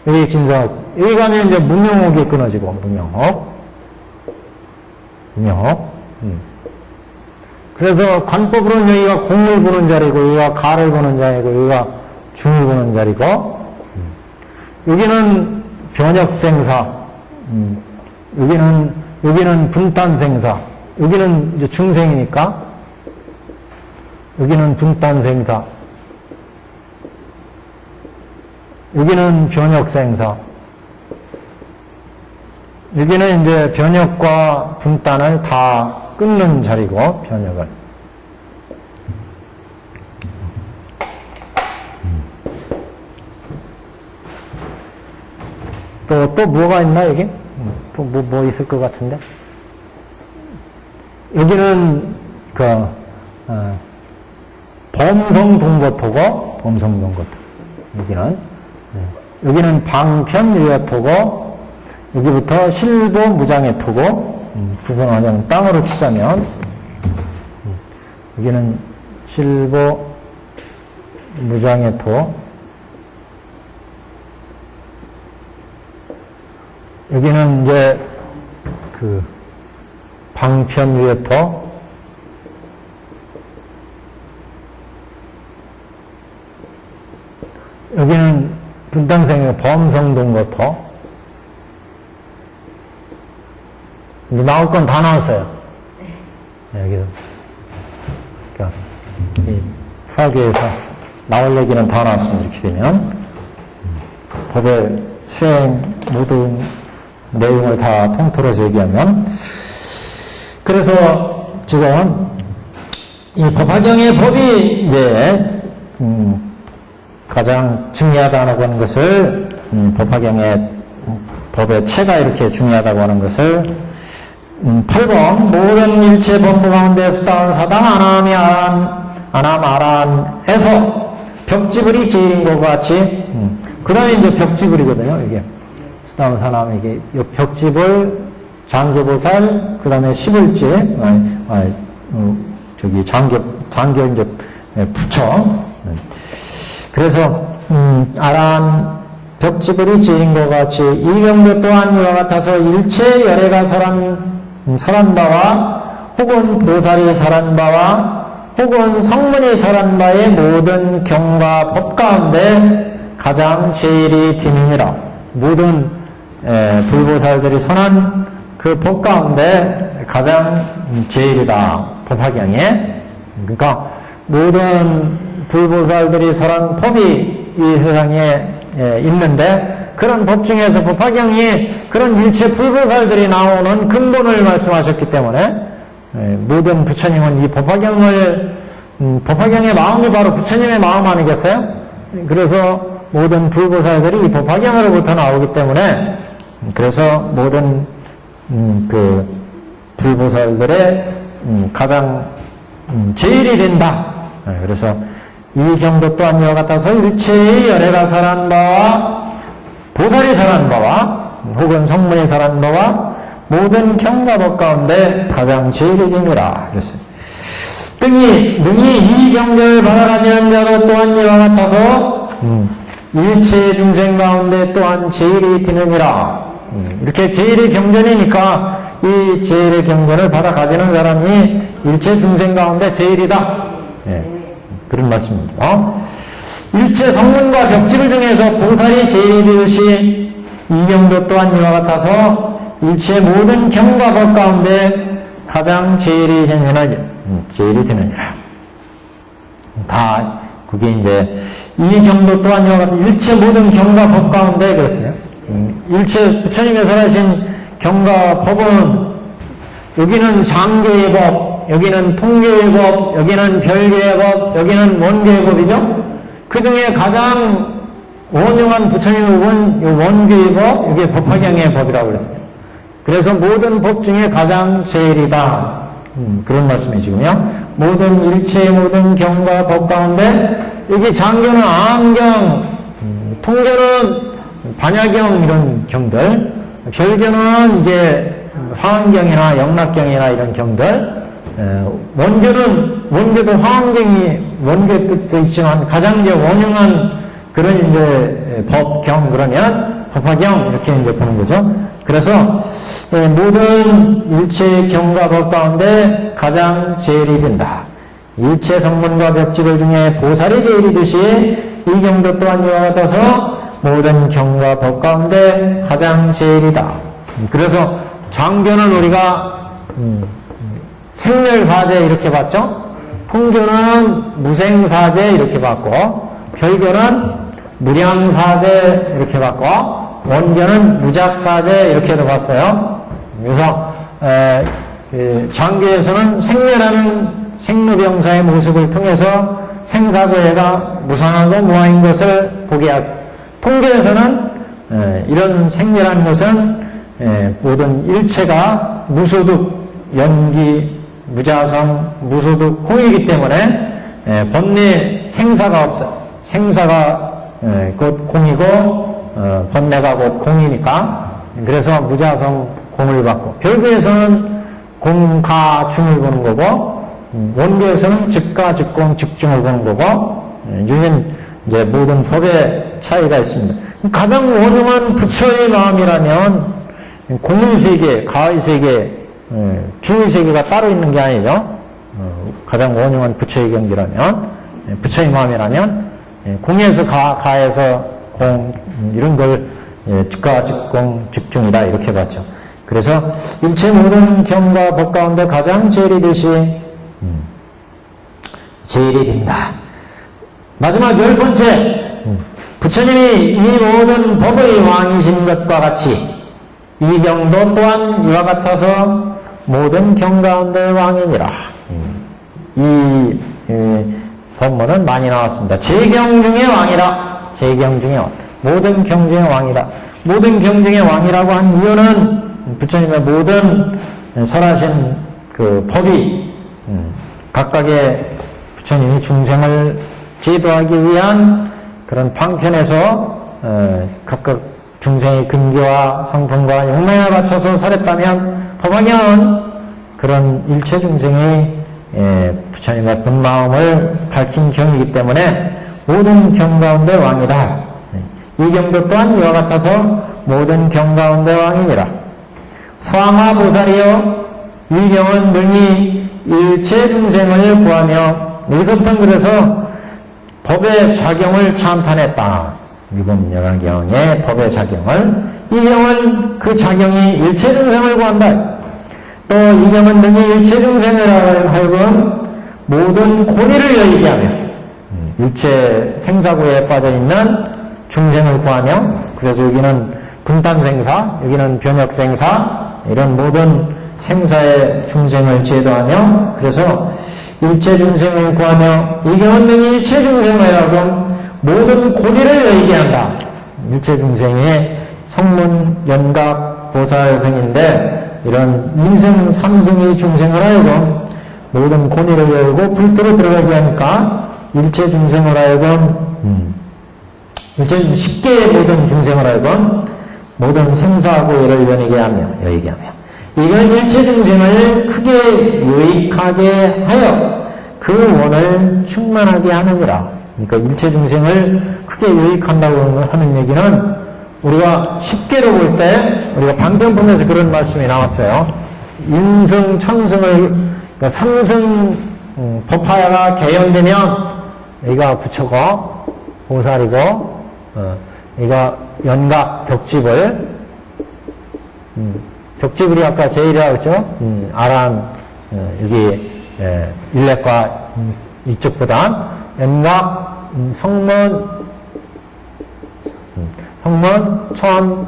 여기 진사옥, 여기 가면 이제 문명옥이 끊어지고, 문명옥. 그래서 관법으로는 여기가 공을 보는 자리고, 여기가 가를 보는 자리고, 여기가 중을 보는 자리고, 여기는 변혁생사, 여기는 분단생사, 여기는 이제 중생이니까, 여기는 분단생사, 여기는 변혁생사, 여기는 이제 변혁과 분단을 다 끊는 자리고, 변혁을. 또 뭐가 있나, 여기? 또 뭐 있을 것 같은데? 여기는, 범성동거토고, 범성동거토. 여기는 방편유여토고, 여기부터 실보무장의 토고, 구분하자면 땅으로 치자면, 여기는 실보무장의 토, 여기는 이제 방편유여토, 여기는 분당생의 범성동거토. 이제 나올 건 다 나왔어요. 여기서. 그러니까 이 사교에서 나올 얘기는 다 나왔습니다. 이렇게 되면 법의 수행 모든 내용을 다 통틀어서 얘기하면, 그래서 지금 이 법화경의 법이 이제 가장 중요하다고 하는 것을, 법화경의 법의 체가 이렇게 중요하다고 하는 것을 8번 모든 일체 범부 가운데 수다운 사당 아나마란에서 벽지불이 제일인 것 같이, 그 다음에 이제 벽지불이거든요. 이게 수다운 사남, 이게 벽지불, 장교보살, 그 다음에 시불제, 장교 이제 부처. 그래서 아란 벽지불이 제일인 것 같이 이 경도 또한 이와 같아서 일체 열애가 설한 바와 혹은 보살이 설한 바와 혹은 성문이 설한 바의 모든 경과 법 가운데 가장 제일이 됨이니라. 모든 불보살들이 선한 그 법 가운데 가장 제일이다. 법화경에. 그러니까 모든 불보살들이 설한 법이 이 세상에 있는데, 그런 법 중에서 법화경이 그런 일체 불보살들이 나오는 근본을 말씀하셨기 때문에, 모든 부처님은 이 법화경의 마음이 바로 부처님의 마음 아니겠어요? 그래서 모든 불보살들이 이 법화경으로부터 나오기 때문에, 그래서 모든 그 불보살들의 가장 제일이 된다. 그래서 이 경도 또한 이와 같아서 일체의 열애가 설한 바와 보살이 설한 바와 혹은 성문이 설한 바와 모든 경과법 가운데 가장 제일이지니라. 그랬어요. 능히 이 경전을 받아가지는 자도 또한 이와 같아서 일체 중생 가운데 또한 제일이 되느니라. 이렇게 제일의 경전이니까 이 제일의 경전을 받아가지는 사람이 일체 중생 가운데 제일이다. 그런 말씀입니다. 일체 성문과 벽지불 중에서 보살이 제일이듯이 이 경도 또한 이와 같아서 일체 모든 경과 법 가운데 가장 제일이 되느니라. 다 그게 이제 이 경도 또한 이와 같아서 일체 모든 경과 법 가운데 그랬어요. 일체 부처님이 설하신 경과 법은 여기는 장교의 법, 여기는 통교의 법, 여기는 별교의 법, 여기는 원교의 법이죠. 그 중에 가장 원용한 부처님의 법은 이 원교의 법, 이게 법화경의 법이라고 그랬어요. 그래서 모든 법 중에 가장 제일이다. 그런 말씀이시군요. 모든 일체의 모든 경과 법 가운데 여기 장교는 암경, 통교는 반야경 이런 경들, 별교는 이제 화엄경이나 영락경이나 이런 경들, 원교도 화엄경이 원교의 뜻도 있지만 가장 이제 원흉한 그런 이제 법경 그러면 법화경 이렇게 이제 보는 거죠. 그래서 모든 일체 경과 법 가운데 가장 제일이 된다. 일체 성문과 벽지글 중에 보살이 제일이듯이 이 경도 또한 이와 같아서 모든 경과 법 가운데 가장 제일이다. 그래서 장교는 우리가 생멸사제 이렇게 봤죠. 통교는 무생사제 이렇게 봤고, 별교는 무량사제 이렇게 봤고, 원교는 무작사제 이렇게도 봤어요. 그래서 장교에서는 생멸하는 생로병사의 모습을 통해서 생사고해가 무상하고 무아인 것을 보게 하고, 통교에서는 이런 생멸한 것은 모든 일체가 무소득, 연기, 무자성, 무소득, 공이기 때문에 번뇌 생사가 없어요. 생사가 곧 공이고 번뇌가 곧 공이니까, 그래서 무자성 공을 받고, 별교에서는 공가 중을 보는 거고, 원교에서는 즉가 즉공 즉중을 보는 거고, 이는 이제 모든 법의 차이가 있습니다. 가장 원흉한 부처의 마음이라면 공의 세계, 가의 세계, 중의 세계가 따로 있는 게 아니죠. 가장 원흉한 부처의 경지라면, 부처의 마음이라면 공에서 가에서 공, 이런 걸 즉가 즉공 즉중이다 이렇게 봤죠. 그래서 일체 모든 경과 법 가운데 가장 제일이듯이 제일이 된다. 마지막 10번째, 부처님이 이 모든 법의 왕이신 것과 같이 이 경도 또한 이와 같아서 모든 경 가운데 왕이니라. 이 법문은 많이 나왔습니다. 제경 중의 왕이라. 제경 중의 왕. 모든 경 중의 왕이라. 모든 경 중의 왕이라고 한 이유는 부처님의 모든 설하신 그 법이 각각의 부처님이 중생을 제도하기 위한 그런 방편에서 각각 중생의 근기와 성품과 욕망에 맞춰서 설했다면, 법화경은 그런 일체 중생의 부처님의 본마음을 밝힌 경이기 때문에 모든 경 가운데 왕이다. 이 경도 또한 이와 같아서 모든 경 가운데 왕이니라. 서황화 보살이여, 이 경은 능히 일체 중생을 구하며, 여기서부터는 그래서 법의 작용을 찬탄했다. 미범열왕경의 법의 작용을, 이 경은 그 작용이 일체 중생을 구한다. 또 이 경은 능히 일체 중생을 하여금 모든 고리를 여의게 하며, 일체 생사고에 빠져있는 중생을 구하며, 그래서 여기는 분탄생사, 여기는 변혁생사, 이런 모든 생사의 중생을 제도하며, 그래서 일체 중생을 구하며 이 경은 능히 일체 중생을 하여금 모든 고리를 여의게 한다. 일체 중생의 성문, 연각, 보살승인데 이런 인생 삼승의 중생을 하여금 모든 고리를 열고 불도로 들어가게 하니까 일체 중생을 하여금 일체 10개의 모든 중생을 하여금 모든 생사고해를 여의게 하며 이건 일체 중생을 크게 유익하게 하여 그 원을 충만하게 하느니라. 그러니까 일체 중생을 크게 유익한다고 하는 얘기는 우리가 10개로 볼 때 우리가 방편품에서 그런 말씀이 나왔어요. 인승, 천승을, 그러니까 삼승 법화가 개연되면 여기가 부처고 보살이고 여기가 연각 벽집을 벽지불이 아까 제일이라고 했죠? 아란, 여기, 일렉과 이쪽보다, 연각, 성문, 천,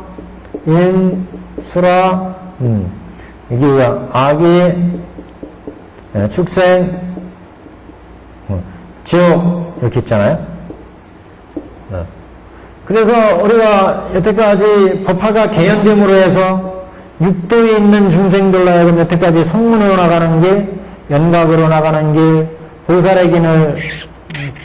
인, 수라, 여기 아기, 축생, 지옥, 이렇게 있잖아요? 그래서 우리가 여태까지 법화가 개연됨으로 해서 육도에 있는 중생들로 하여금 여태까지 성문으로 나가는 길, 연각으로 나가는 길, 보살의 길을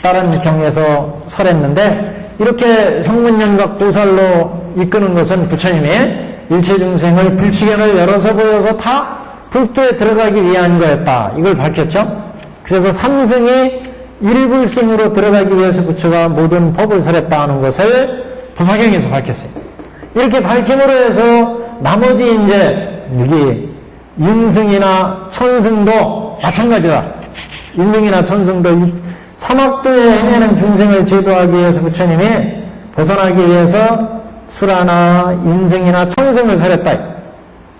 다른 경에서 설했는데, 이렇게 성문, 연각, 보살로 이끄는 것은 부처님의 일체 중생을 불치견을 열어서 보여서 다 불도에 들어가기 위한 거였다. 이걸 밝혔죠. 그래서 삼승이 일불승으로 들어가기 위해서 부처가 모든 법을 설했다 하는 것을 법화경에서 밝혔어요. 이렇게 밝힘으로 해서 나머지 이제 여기 인승이나 천승도 마찬가지다. 인승이나 천승도 사막도에 행하는 중생을 제도하기 위해서 부처님이 벗어나기 위해서 수라나 인승이나 천승을 설했다.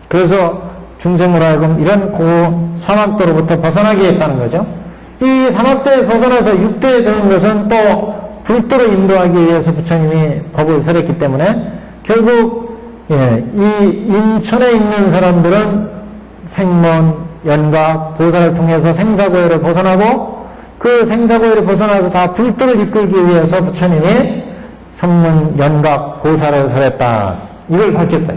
그래서 중생으로 하여금 이런 사막도로부터 벗어나게 했다는 거죠. 이 사막도에 벗어나서 육도에 드는 것은 또 불도로 인도하기 위해서 부처님이 법을 설했기 때문에 결국 이 인천에 있는 사람들은 생문, 연각, 보살을 통해서 생사고해를 벗어나고 그 생사고해를 벗어나서 다 불도를 이끌기 위해서 부처님이 성문, 연각, 보살을 설했다. 이걸 밝혔다.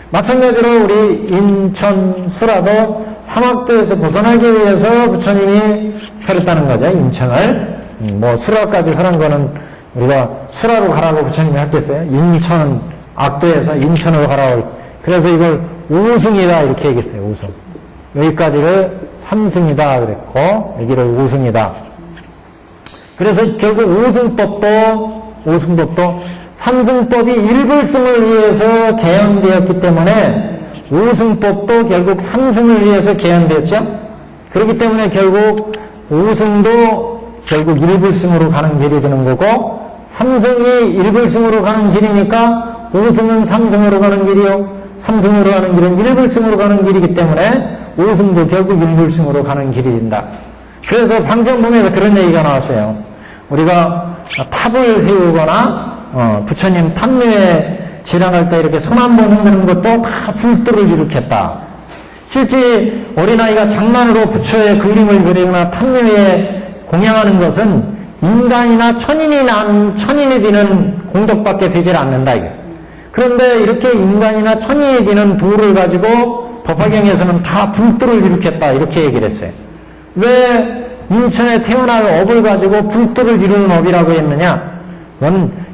마찬가지로 우리 인천, 수라도 사막도에서 벗어나기 위해서 부처님이 설했다는 거죠. 인천을. 뭐 수라까지 설한 거는 우리가 수라로 가라고 부처님이 했겠어요. 인천, 악도에서 인천으로 가라고. 그래서 이걸 우승이다 이렇게 얘기했어요. 우승. 여기까지를 삼승이다 그랬고 여기를 우승이다. 그래서 결국 우승법도 삼승법이 일불승을 위해서 개헌되었기 때문에 우승법도 결국 삼승을 위해서 개헌되었죠. 그렇기 때문에 결국 우승도 결국 일불승으로 가는 길이 되는 거고 삼승이 일불승으로 가는 길이니까 우승은 삼승으로 가는 길이요. 삼승으로 가는 길은 일불승으로 가는 길이기 때문에 우승도 결국 일불승으로 가는 길이 된다. 그래서 방편봉에서 그런 얘기가 나왔어요. 우리가 탑을 세우거나 부처님 탑묘에 지나갈 때 이렇게 손 한 번 흔드는 것도 다 불도를 일으켰다. 실제 어린아이가 장난으로 부처의 그림을 그리거나 탑묘에 공양하는 것은 인간이나 천인이 되는 공덕밖에 되질 않는다. 이게. 그런데 이렇게 인간이나 천인이 되는 도를 가지고 법화경에서는 다 불도를 일으켰다. 이렇게 얘기를 했어요. 왜 인천에 태어날 업을 가지고 불도를 이루는 업이라고 했느냐?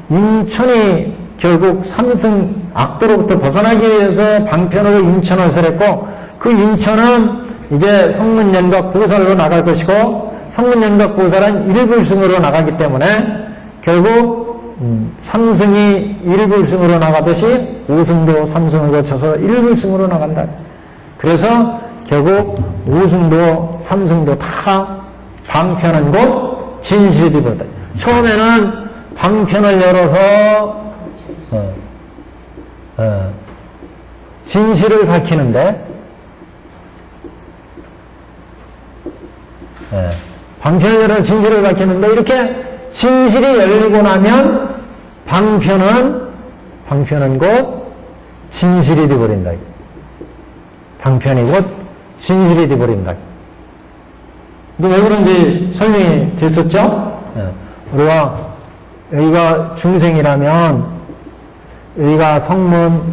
인천이 결국 삼승 악도로부터 벗어나기 위해서 방편으로 인천을 설했고 그 인천은 이제 성문연각 보살로 나갈 것이고 성문연각 보살은 일불승으로 나가기 때문에 결국 삼승이 일불승으로 나가듯이 오승도 삼승을 거쳐서 일불승으로 나간다. 그래서 결국 오승도 삼승도 다 방편한 곳 진실이 되버렸다. 처음에는 방편을 열어서 진실을 밝히는데 방편을 열어 진실을 밝히는데 이렇게 진실이 열리고 나면 방편은 곧 진실이 되어버린다. 방편이 곧 진실이 되어버린다. 이게 왜 그런지 설명이 됐었죠? 우리가 여기가 중생이라면 여기가 성문,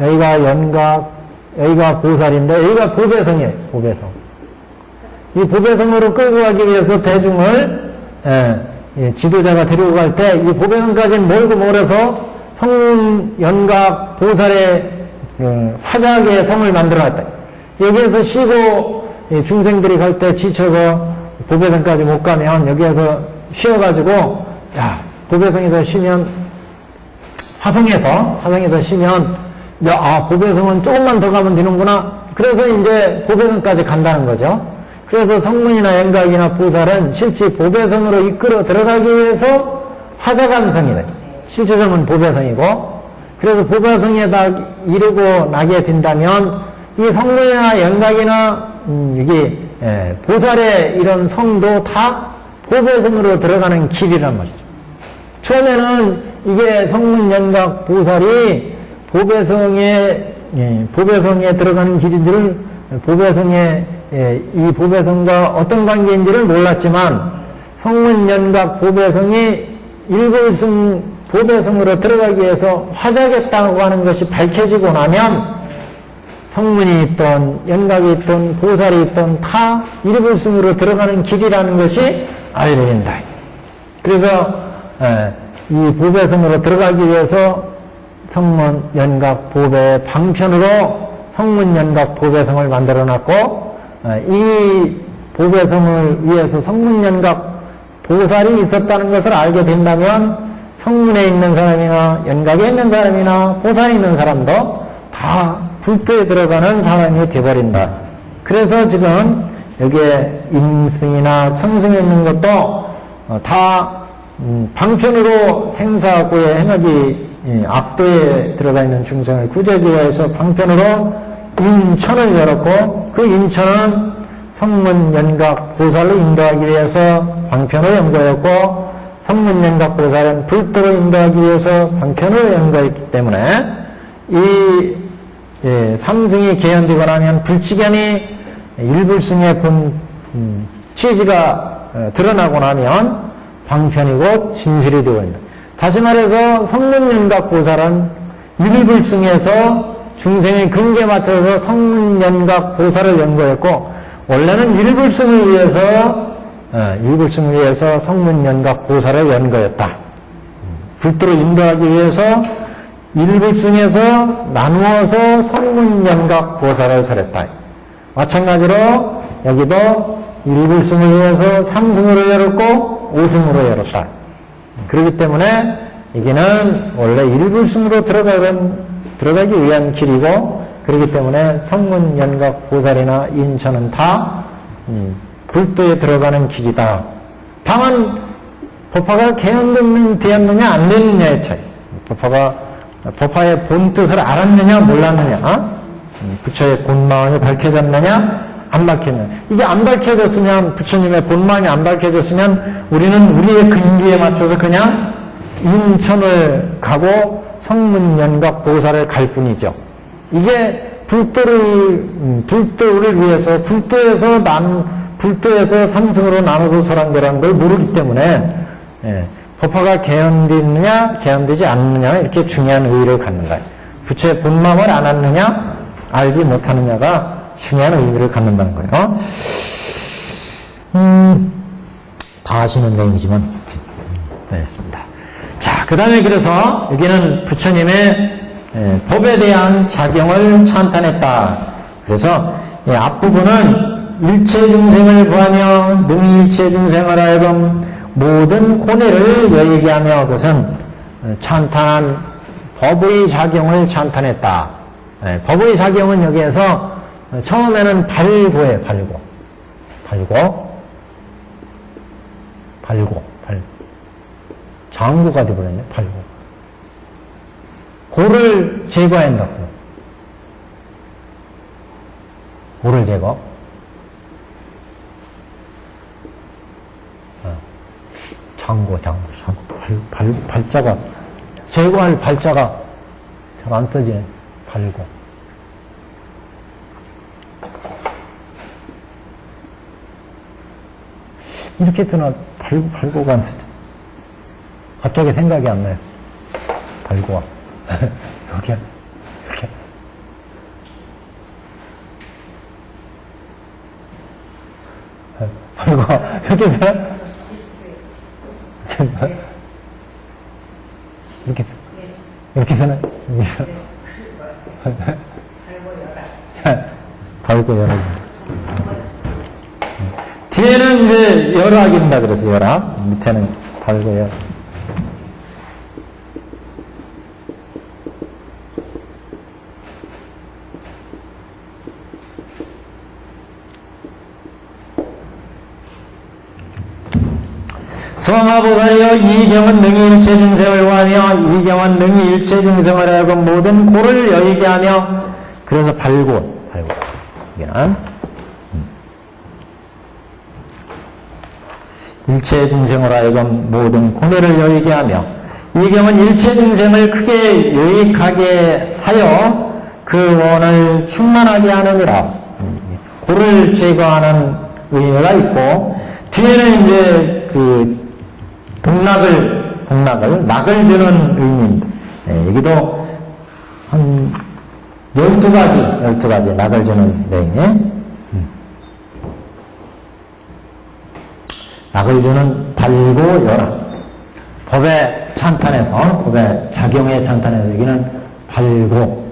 여기가 연각, 여기가 보살인데 여기가 보배성이에요. 보배성. 이 보배성으로 끌고 가기 위해서 대중을 지도자가 데리고 갈 때 이 보배성까지는 몰고 몰아서 성문, 연각, 보살의 화작의 성을 만들어놨다. 여기에서 쉬고 중생들이 갈 때 지쳐서 보배성까지 못 가면 여기에서 쉬어가지고 보배성에서 쉬면 화성에서 쉬면 보배성은 조금만 더 가면 되는구나. 그래서 이제 보배성까지 간다는 거죠. 그래서 성문이나 연각이나 보살은 실제 보배성으로 이끌어 들어가기 위해서 화작한 성이래. 실제성은 보배성이고 그래서 보배성에다 이르고 나게 된다면 이 성문이나 연각이나 이게 보살의 이런 성도 다 보배성으로 들어가는 길이란 말이죠. 처음에는 이게 성문, 연각, 보살이 보배성에 들어가는 길인지를 이 보배성과 어떤 관계인지를 몰랐지만 성문, 연각, 보배성이 일불승 보배성으로 들어가기 위해서 화작했다고 하는 것이 밝혀지고 나면 성문이 있던 연각이 있던 보살이 있던 다 일불승으로 들어가는 길이라는 것이 알려진다. 그래서 이 보배성으로 들어가기 위해서 성문, 연각, 보배, 방편으로 성문연각 보배성을 만들어 놨고, 이 보배성을 위해서 성문연각 보살이 있었다는 것을 알게 된다면 성문에 있는 사람이나 연각에 있는 사람이나 보살에 있는 사람도 다 불도에 들어가는 사람이 되어버린다. 그래서 지금 여기에 임승이나 청승에 있는 것도 다 방편으로 생사고의 행하기 악도에 들어가 있는 중생을 구제하기 위해서 방편으로 인천을 열었고, 그 인천은 성문연각 보살로 인도하기 위해서 방편으로 연거했고, 성문연각 보살은 불도로 인도하기 위해서 방편으로 연거했기 때문에 이 삼승이 개연되거나 하면 불치견이 일불승의 본 취지가 드러나고 나면 방편이고 진실이 되어 있다. 다시 말해서 성문연각 보살은 일불승에서 중생의 근기에 맞춰서 성문연각 보살을 연거했고, 원래는 일불승을 위해서 성문연각 보살을 연거했다. 불도로 인도하기 위해서 일불승에서 나누어서 성문연각 보살을 설했다. 마찬가지로 여기도 일불승을 위해서 3승으로 열었고 5승으로 열었다. 그렇기 때문에 여기는 원래 일불승으로 들어가기 위한 길이고, 그렇기 때문에 성문연각 보살이나 인천은 다 불도에 들어가는 길이다. 다만 법화가 개연되느냐 안 되느냐의 차이. 법화의 본 뜻을 알았느냐 몰랐느냐, 부처의 본마음이 밝혀졌느냐 안 밝혀졌느냐. 이게 안 밝혀졌으면, 부처님의 본마음이 안 밝혀졌으면 우리는 우리의 근기에 맞춰서 그냥 인천을 가고 성문연각 보살을 갈 뿐이죠. 이게 불도를 위해서 불도에서 삼승으로 나눠서 설한 거라는 걸 모르기 때문에 법화가 개연되느냐 개연되지 않느냐 이렇게 중요한 의의를 갖는 거예요. 부처의 본마음을 알았느냐 알지 못하느냐가 중요한 의미를 갖는다는 거예요. 다 아시는 내용이지만 되겠습니다. 자, 그 다음에 그래서 여기는 부처님의 법에 대한 작용을 찬탄했다. 그래서 앞부분은 일체 중생을 구하며 능히 일체 중생을 하여금 모든 고뇌를 여의게 하며, 그것은 찬탄한 법의 작용을 찬탄했다. 법의 작용은 여기에서 처음에는 발고예요. 발고. 장고가 되어버렸네. 발고. 고를 제거한다고. 고를 제거. 장고. 발자가, 제거할 발자가 잘 안 써지네. 발고. 이렇게 쓰나, 발고가 안 쓰죠. 갑자기 생각이 안 나요. 발고가. 이렇게. 발고가, 이렇게 쓰나? 이렇게 쓰나? 이렇게 쓰나? 발고 열악. 뒤에는 이제 열악입니다. 그래서 열악. 밑에는 발고 열악. 성하보살이여 이경은 능히 일체 중생을 구하며 이경은 능히 일체 중생을 하여금 모든 고를 여의게 하며, 그래서 발고 이게는 일체 중생을 하여금 모든 고뇌를 여의게 하며, 이경은 일체 중생을 크게 유익하게 하여 그 원을 충만하게 하느니라. 고를 제거하는 의미가 있고, 뒤에는 이제 낙을 주는 의미입니다. 여기도 한 12가지 낙을 주는 내용이, 낙을 주는 발고 열악. 법의 찬탄에서, 법의 작용의 찬탄에서 여기는 발고.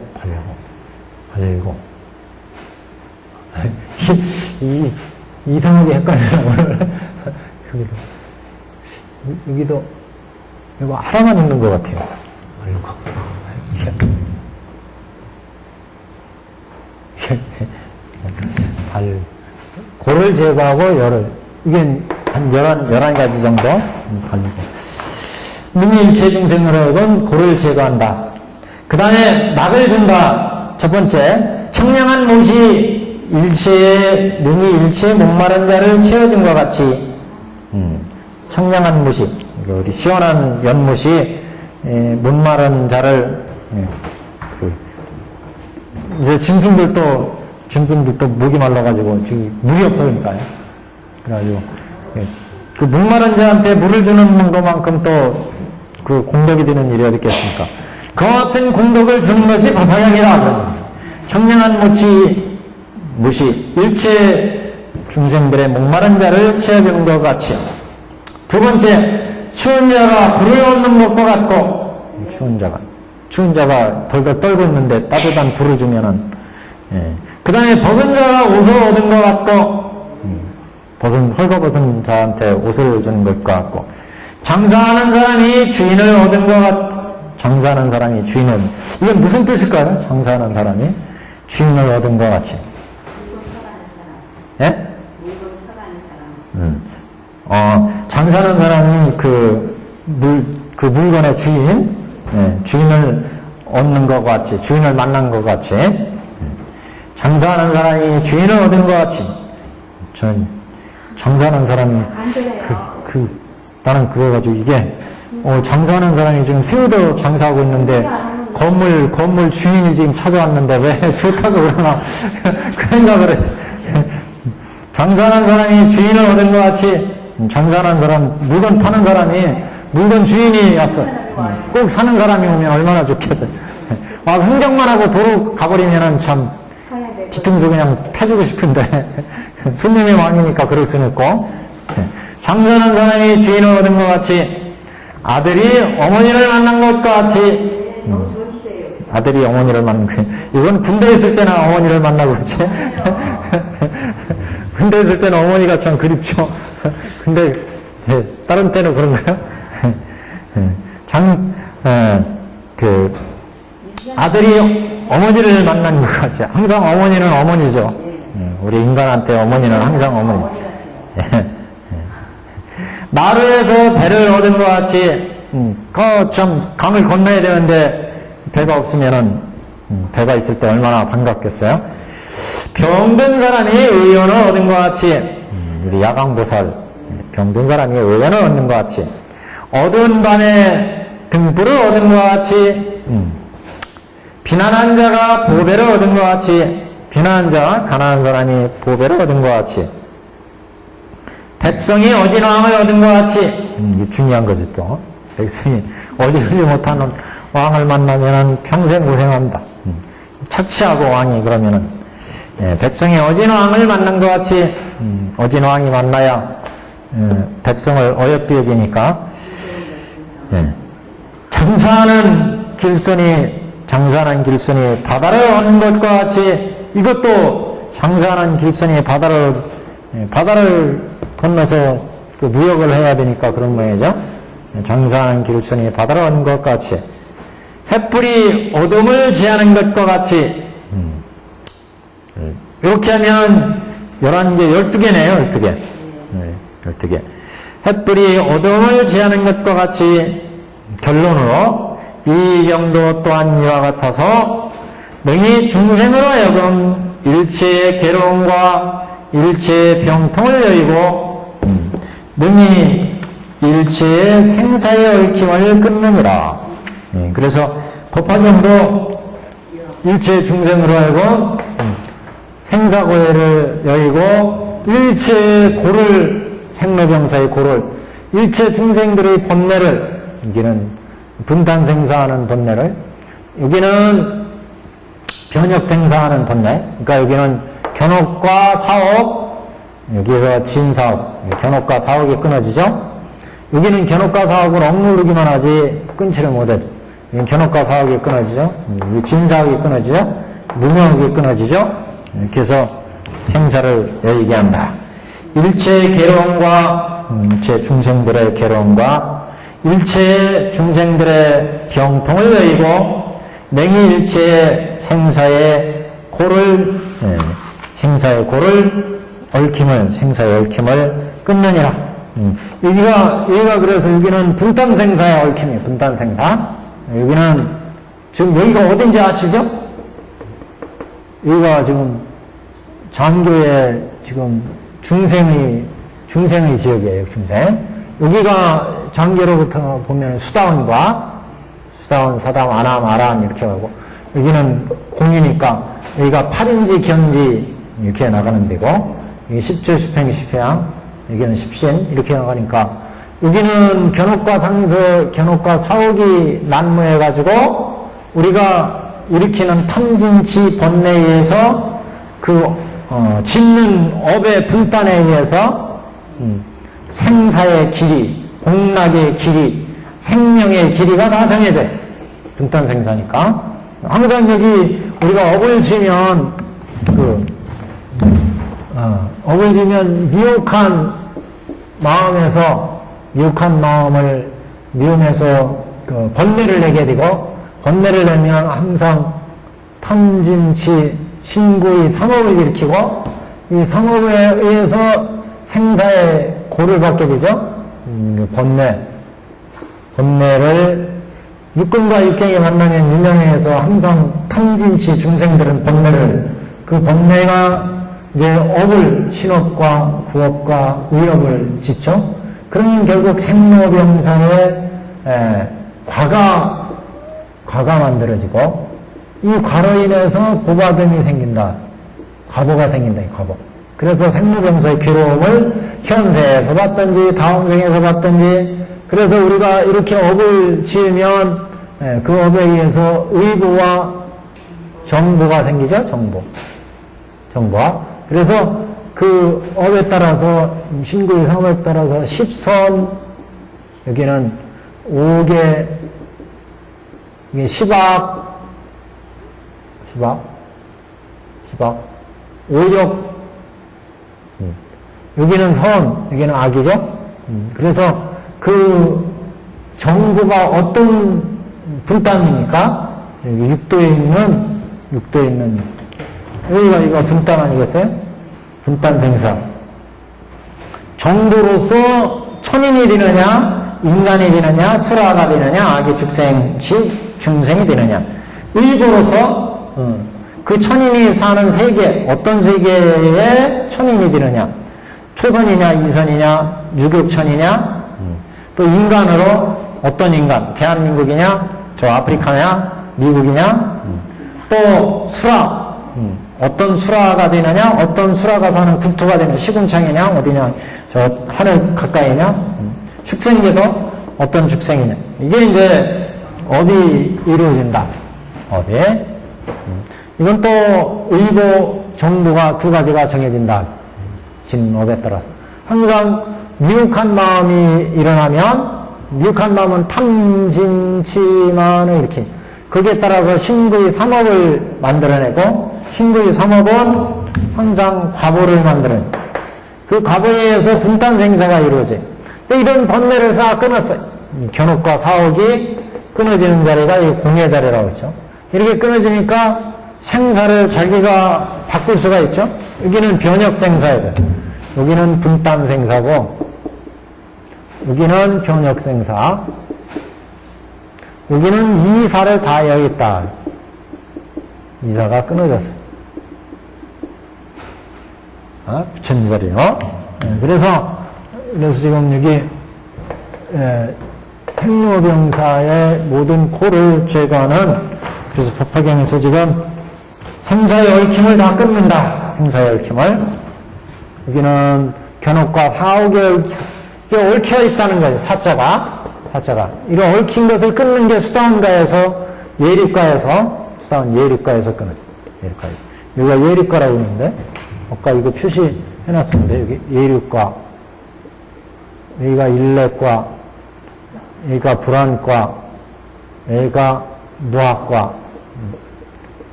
이상하게 헷갈려요, 오늘. 여기도, 이거 하나만 있는 것 같아요. 골을 제거하고 이게 한 11가지 정도 발리고. 능히 일체 중생으로 하여금 골을 제거한다. 그 다음에 낙을 준다. 첫 번째, 청량한 못이 능히 일체의 목마른 자를 채워준 것 같이, 청량한 못이, 우리 시원한 연못이 목마른 자를, 이제 짐승들도 목이 말라가지고 물이 없으니까요. 그래가지고 그 목마른 자한테 물을 주는 것만큼 또 그 공덕이 되는 일이 어디 있겠습니까? 그 같은 공덕을 주는 것이 법화경이다. 청량한 못이 일체 중생들의 목마른 자를 채워주는 것 같이. 두 번째, 추운 자가 불을 얻는 것과 같고, 추운 자가 덜덜 떨고 있는데 따뜻한 불을 주면은, 그 다음에 벗은 자가 옷을 얻은 것 같고, 헐거벗은 자한테 옷을 주는 것과 같고, 장사하는 사람이 주인을 얻은 것 장사하는 사람이 주인을, 이건 무슨 뜻일까요? 장사하는 사람이 주인을 얻은 것 같이. 예? 장사하는 사람이 그 물건의 주인, 주인을 얻는 것 같이, 주인을 만난 것 같이, 장사하는 사람이 주인을 얻은 것 같이. 장사하는 사람이, 나는 그래가지고 이게, 장사하는 사람이 지금 새우도 장사하고 있는데, 건물 주인이 지금 찾아왔는데 왜 좋다고 그러나, 그 생각을 했어. 장사하는 사람이 주인을 얻은 것 같이, 장사하는 사람, 물건 파는 사람이 물건 주인이 왔어. 꼭 사는 사람이 오면 얼마나 좋겠어요. 와서 흥정만 하고 도로 가버리면은 참, 뒤통수 그냥 패주고 싶은데, 손님이 많으니까 그럴 수는 있고, 장사하는 사람이 주인을 얻은 것 같이, 아들이 어머니를 만난 것과 같이, 아들이 어머니를 만난 거. 이건 군대에 있을 때는 어머니를 만나고 그렇지. 군대에 있을 때는 어머니가 참 그립죠. 근데 다른 때는 그런가요? 아들이 어머니를 만난 것 같이. 항상 어머니는 어머니죠. 우리 인간한테 어머니는 항상 어머니. 나루에서 배를 얻은 것 같이, 참 강을 건너야 되는데 배가 없으면은, 배가 있을 때 얼마나 반갑겠어요? 병든 사람이 의연을 얻은 것 같이, 우리 야광보살, 병든 사람이 의연을 얻는 것 같이, 어두운 밤에 등불을 얻은 것 같이, 비난한 자가 보배를 얻은 것 같이, 비난한 자가 가난한 사람이 보배를 얻은 것 같이, 백성이 어진왕을 얻은 것 같이, 중요한 거죠 또. 백성이 어지르지 못하는 왕을 만나면 평생 고생합니다. 착취하고 왕이 그러면은, 백성이 어진왕을 만난 것 같이, 어진왕이 만나야 백성을 어여삐 여기니까, 장사하는 길선이 바다를 얻는 것과 같이, 이것도 장사하는 길선이 바다를 건너서 그 무역을 해야 되니까 그런 모양이죠. 장사하는 길선이 바다를 얻는 것 같이, 햇불이 어둠을 지하는 것과 같이, 이렇게 하면 12개네요, 12개. 12개. 햇불이 어둠을 지하는 것과 같이, 결론으로 이 경도 또한 이와 같아서 능히 중생으로 하여금 일체의 괴로움과 일체의 병통을 여의고 능히 일체의 생사의 얽힘을 끊느니라. 그래서 법화경도 일체 중생으로 하여금 생사고해를 여의고 일체의 고를, 생로병사의 고를, 일체 중생들의 번뇌를, 여기는 분탄생사하는 번뇌를, 여기는 변혁생사하는 번뇌, 그러니까 여기는 견옥과 사옥, 여기에서 진사옥, 견옥과 사옥이 끊어지죠. 여기는 견옥과 사옥을 억누르기만 하지 끊지를 못하죠. 여기는 견옥과 사옥이 끊어지죠. 여기 진사옥이 끊어지죠. 무명옥이 끊어지죠. 이렇게 해서 생사를 얘기한다. 일체 괴로움과 일체 중생들의 괴로움과 일체 중생들의 병통을 여의고 맹이 일체의 생사의 고를 생사의 얽힘을 끊느니라. 여기가 그래서 여기는 분단생사의 얽힘이에요. 분단생사. 여기는 지금 여기가 어딘지 아시죠? 여기가 지금 장교의 지금 중생의 지역이에요. 중생. 여기가 장교로부터 보면 수다원, 사다원, 아람 이렇게 하고 여기는 공이니까 여기가 8인지 견지 이렇게 나가는 데고 여기 10조, 10행, 10회양 여기는 10신 이렇게 나가니까 여기는 견옥과 사옥이 난무해가지고 우리가 일으키는 탐진치 번뇌에 의해서 짓는 업의 분단에 의해서 생사의 길이, 복락의 길이, 생명의 길이가 다 정해져요. 분단 생사니까. 항상 여기 우리가 업을 지면 미혹한 마음을 미움해서 번뇌를 내게 되고 번뇌를 내면 항상 탐진치 신구의 삼업을 일으키고 이 삼업에 의해서 생사의 고를 받게 되죠. 번뇌를 육근과 육경이 만나면 윤영에서 항상 탐진치 중생들은 그 번뇌가 이제 업을 신업과 구업과 의업을 짓죠. 그러면 결국 생로병사의 과가 만들어지고 이 과로 인해서 보받음이 생긴다. 과보가 생긴다. 이 과보. 그래서 생로병사의 괴로움을 현세에서 받든지 다음 생에서 받든지 그래서 우리가 이렇게 업을 지으면 그 업에 의해서 의보와 정보가 생기죠. 정보와. 그래서 그 업에 따라서 신구의 상업에 따라서 10선 여기는 5개 이게 10악 5역 여기는 선 여기는 악이죠. 그래서 그 정보가 어떤 분단입니까? 여기 육도에 있는 여기가 이거 분단 아니겠어요? 분단 생사. 정보로서 천인이 되느냐, 인간이 되느냐, 수라가 되느냐, 악의 중생이 되느냐. 일부로서 그 천인이 사는 세계, 어떤 세계에 천인이 되느냐. 초선이냐, 이선이냐, 유격천이냐, 또 인간으로 어떤 인간, 대한민국이냐, 저 아프리카냐, 미국이냐, 또 수라, 어떤 수라가 되느냐, 어떤 수라가 사는 국토가 되느냐, 시궁창이냐, 어디냐, 저 하늘 가까이냐, 축생계도 어떤 축생이냐. 이게 이제 업이 이루어진다. 업이. 이건 또 의보, 정보가 두 가지가 정해진다. 진업에 따라서. 항상 미혹한 마음이 일어나면 미혹한 마음은 탐진치만을 이렇게 거기에 따라서 신구의 삼업을 만들어내고 신구의 삼업은 항상 과보를 만들어내고 그 과보에 의해서 분단 생사가 이루어져요. 이런 번뇌를 싹 끊었어요. 견옥과 사옥이 끊어지는 자리가 이 공의 자리라고 했죠. 이렇게 끊어지니까 생사를 자기가 바꿀 수가 있죠. 여기는 변혁 생사예요. 여기는 분단 생사고 여기는 변혁 생사. 여기는 이사를 다 여기 있다. 이사가 끊어졌어요. 부처님 자리요. 그래서 지금 여기 생로병사의 모든 고를 제거하는 그래서 법화경에서 지금 생사의 얽힘을 다 끊는다. 생사의 얽힘을. 여기는 견옥과 사옥에 얽혀 있다는 거예요. 사자가. 이런 얽힌 것을 끊는 게 수다원가에서 수다원 예립가에서 끊어요. 예립가에서. 여기가 예립가라고 있는데, 아까 이거 표시해놨었는데, 여기 예립가, 여기가 일례과, 여기가 불안과, 여기가 무학과.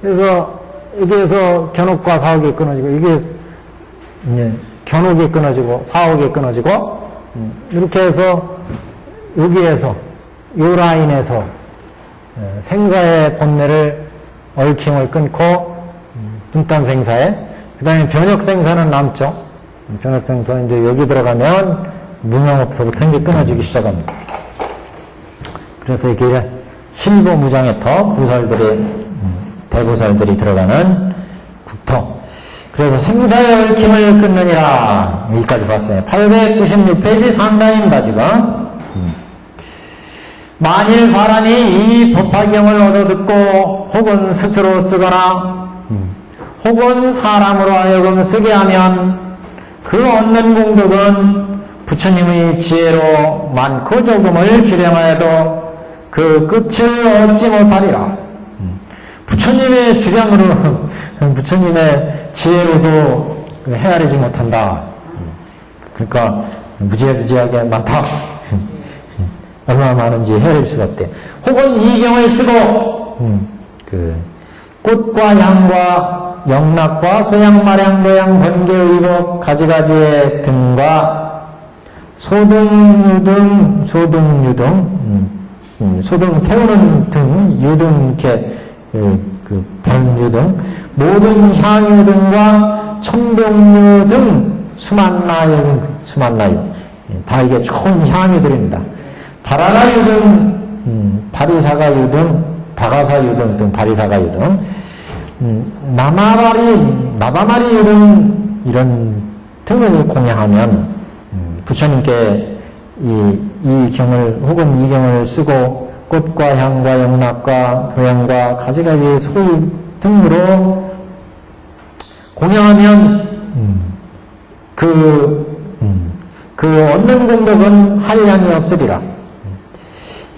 그래서 여기에서 견옥과 사옥이 끊어지고, 이게 견옥이 끊어지고 화옥이 끊어지고 이렇게 해서 여기에서 이 라인에서 생사의 본래를 얽힘을 끊고 분단 생사에 그 다음에 변혁 생사는 남죠. 변혁 생사 이제 여기 들어가면 무명업서부터 이제 끊어지기 시작합니다. 그래서 이게 실보무장에터 보살들이 대보살들이 들어가는 국토. 그래서 생사의 얽힘을 끊느니라. 여기까지 봤어요. 896페이지 상단입니다, 지금. 만일 사람이 이 법화경을 얻어듣고 혹은 스스로 쓰거나 혹은 사람으로 하여금 쓰게 하면 그 얻는 공덕은 부처님의 지혜로 많고 적음을 주량하여도 그 끝을 얻지 못하리라. 부처님의 주량으로, 부처님의 지혜로도 헤아리지 못한다. 그러니까 무지하게 많다. 얼마나 많은지 헤아릴 수가 없대. 혹은 이 경을 쓰고 꽃과 향과 영락과 소양, 마량, 도양, 번개, 의복, 가지가지의 등과 소등, 소등 태우는 등, 유등, 이렇게, 변유 등, 모든 향유 등과 천병유 등, 수만나유, 다 이게 좋은 향유들입니다. 바라가유 등, 바리사가유 등, 바가사유 등, 바리사가유 등, 나바마리유 등, 이런 등을 공양하면, 부처님께 이 경을, 혹은 이 경을 쓰고, 꽃과 향과 영락과 도양과 가지가지 소유 등으로 공양하면, 그 얻는 공덕은 한량이 없으리라.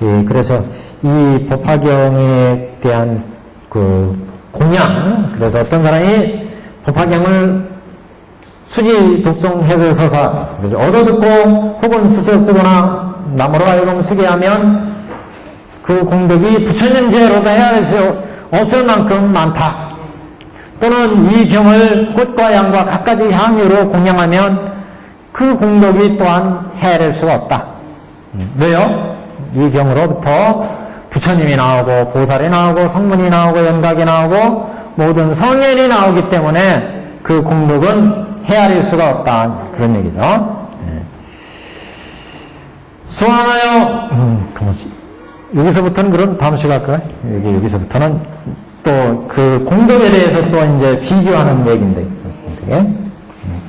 예, 그래서 이 법화경에 대한 그 공양, 그래서 어떤 사람이 법화경을 수지, 독송, 해설, 서사, 그래서 얻어듣고 혹은 스스로 쓰거나 남으로 하여금 쓰게 하면 그 공덕이 부처님 제로도 헤아릴 수 없을 만큼 많다. 또는 이 경을 꽃과 향과 각가지 향유로 공양하면 그 공덕이 또한 헤아릴 수가 없다. 왜요? 이 경으로부터 부처님이 나오고 보살이 나오고 성문이 나오고 영각이 나오고 모든 성현이 나오기 때문에 그 공덕은 헤아릴 수가 없다. 그런 얘기죠. 수왕하여 여기서부터는 그럼 다음 시간 할까요? 여기서부터는 또 그 공덕에 대해서 또 이제 비교하는 얘기인데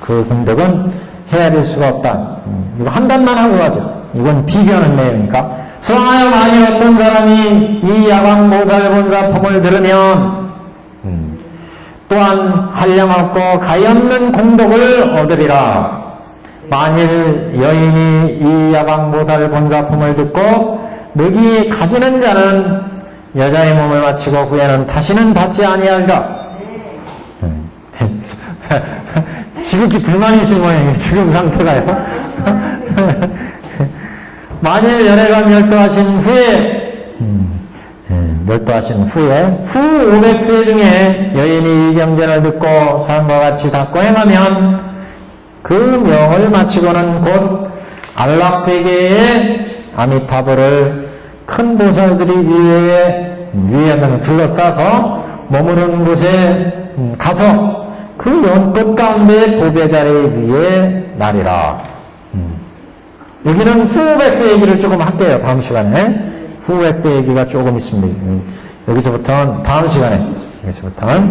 그 공덕은 헤아릴 수가 없다. 이거 한 단만 하고 가죠. 이건 비교하는 내용이니까. 수왕하여 만일 어떤 사람이 이 야광보살본사 법을 들으면 또한 한량없고 가엾는 공덕을 얻으리라. 만일 여인이 이 야광보살본사품을 듣고 늑이 가지는 자는 여자의 몸을 마치고 후에는 다시는 받지 아니하리라. 지극히 불만이신 모양이에요. 지금 상태가요. 만일 열애가 멸도하신 후에 후 500세 중에 여인이 이 경전을 듣고 사람과 같이 닦고 행하면 그 명을 마치고는 곧 안락세계의 아미타불을 큰 보살들이 위에 둘러싸서 머무는 곳에 가서 그 연꽃 가운데 보배 자리 위에 나리라. 여기는 후백세 얘기를 조금 할게요. 다음 시간에. 후백세 얘기가 조금 있습니다. 여기서부터는 다음 시간에. 여기서부터는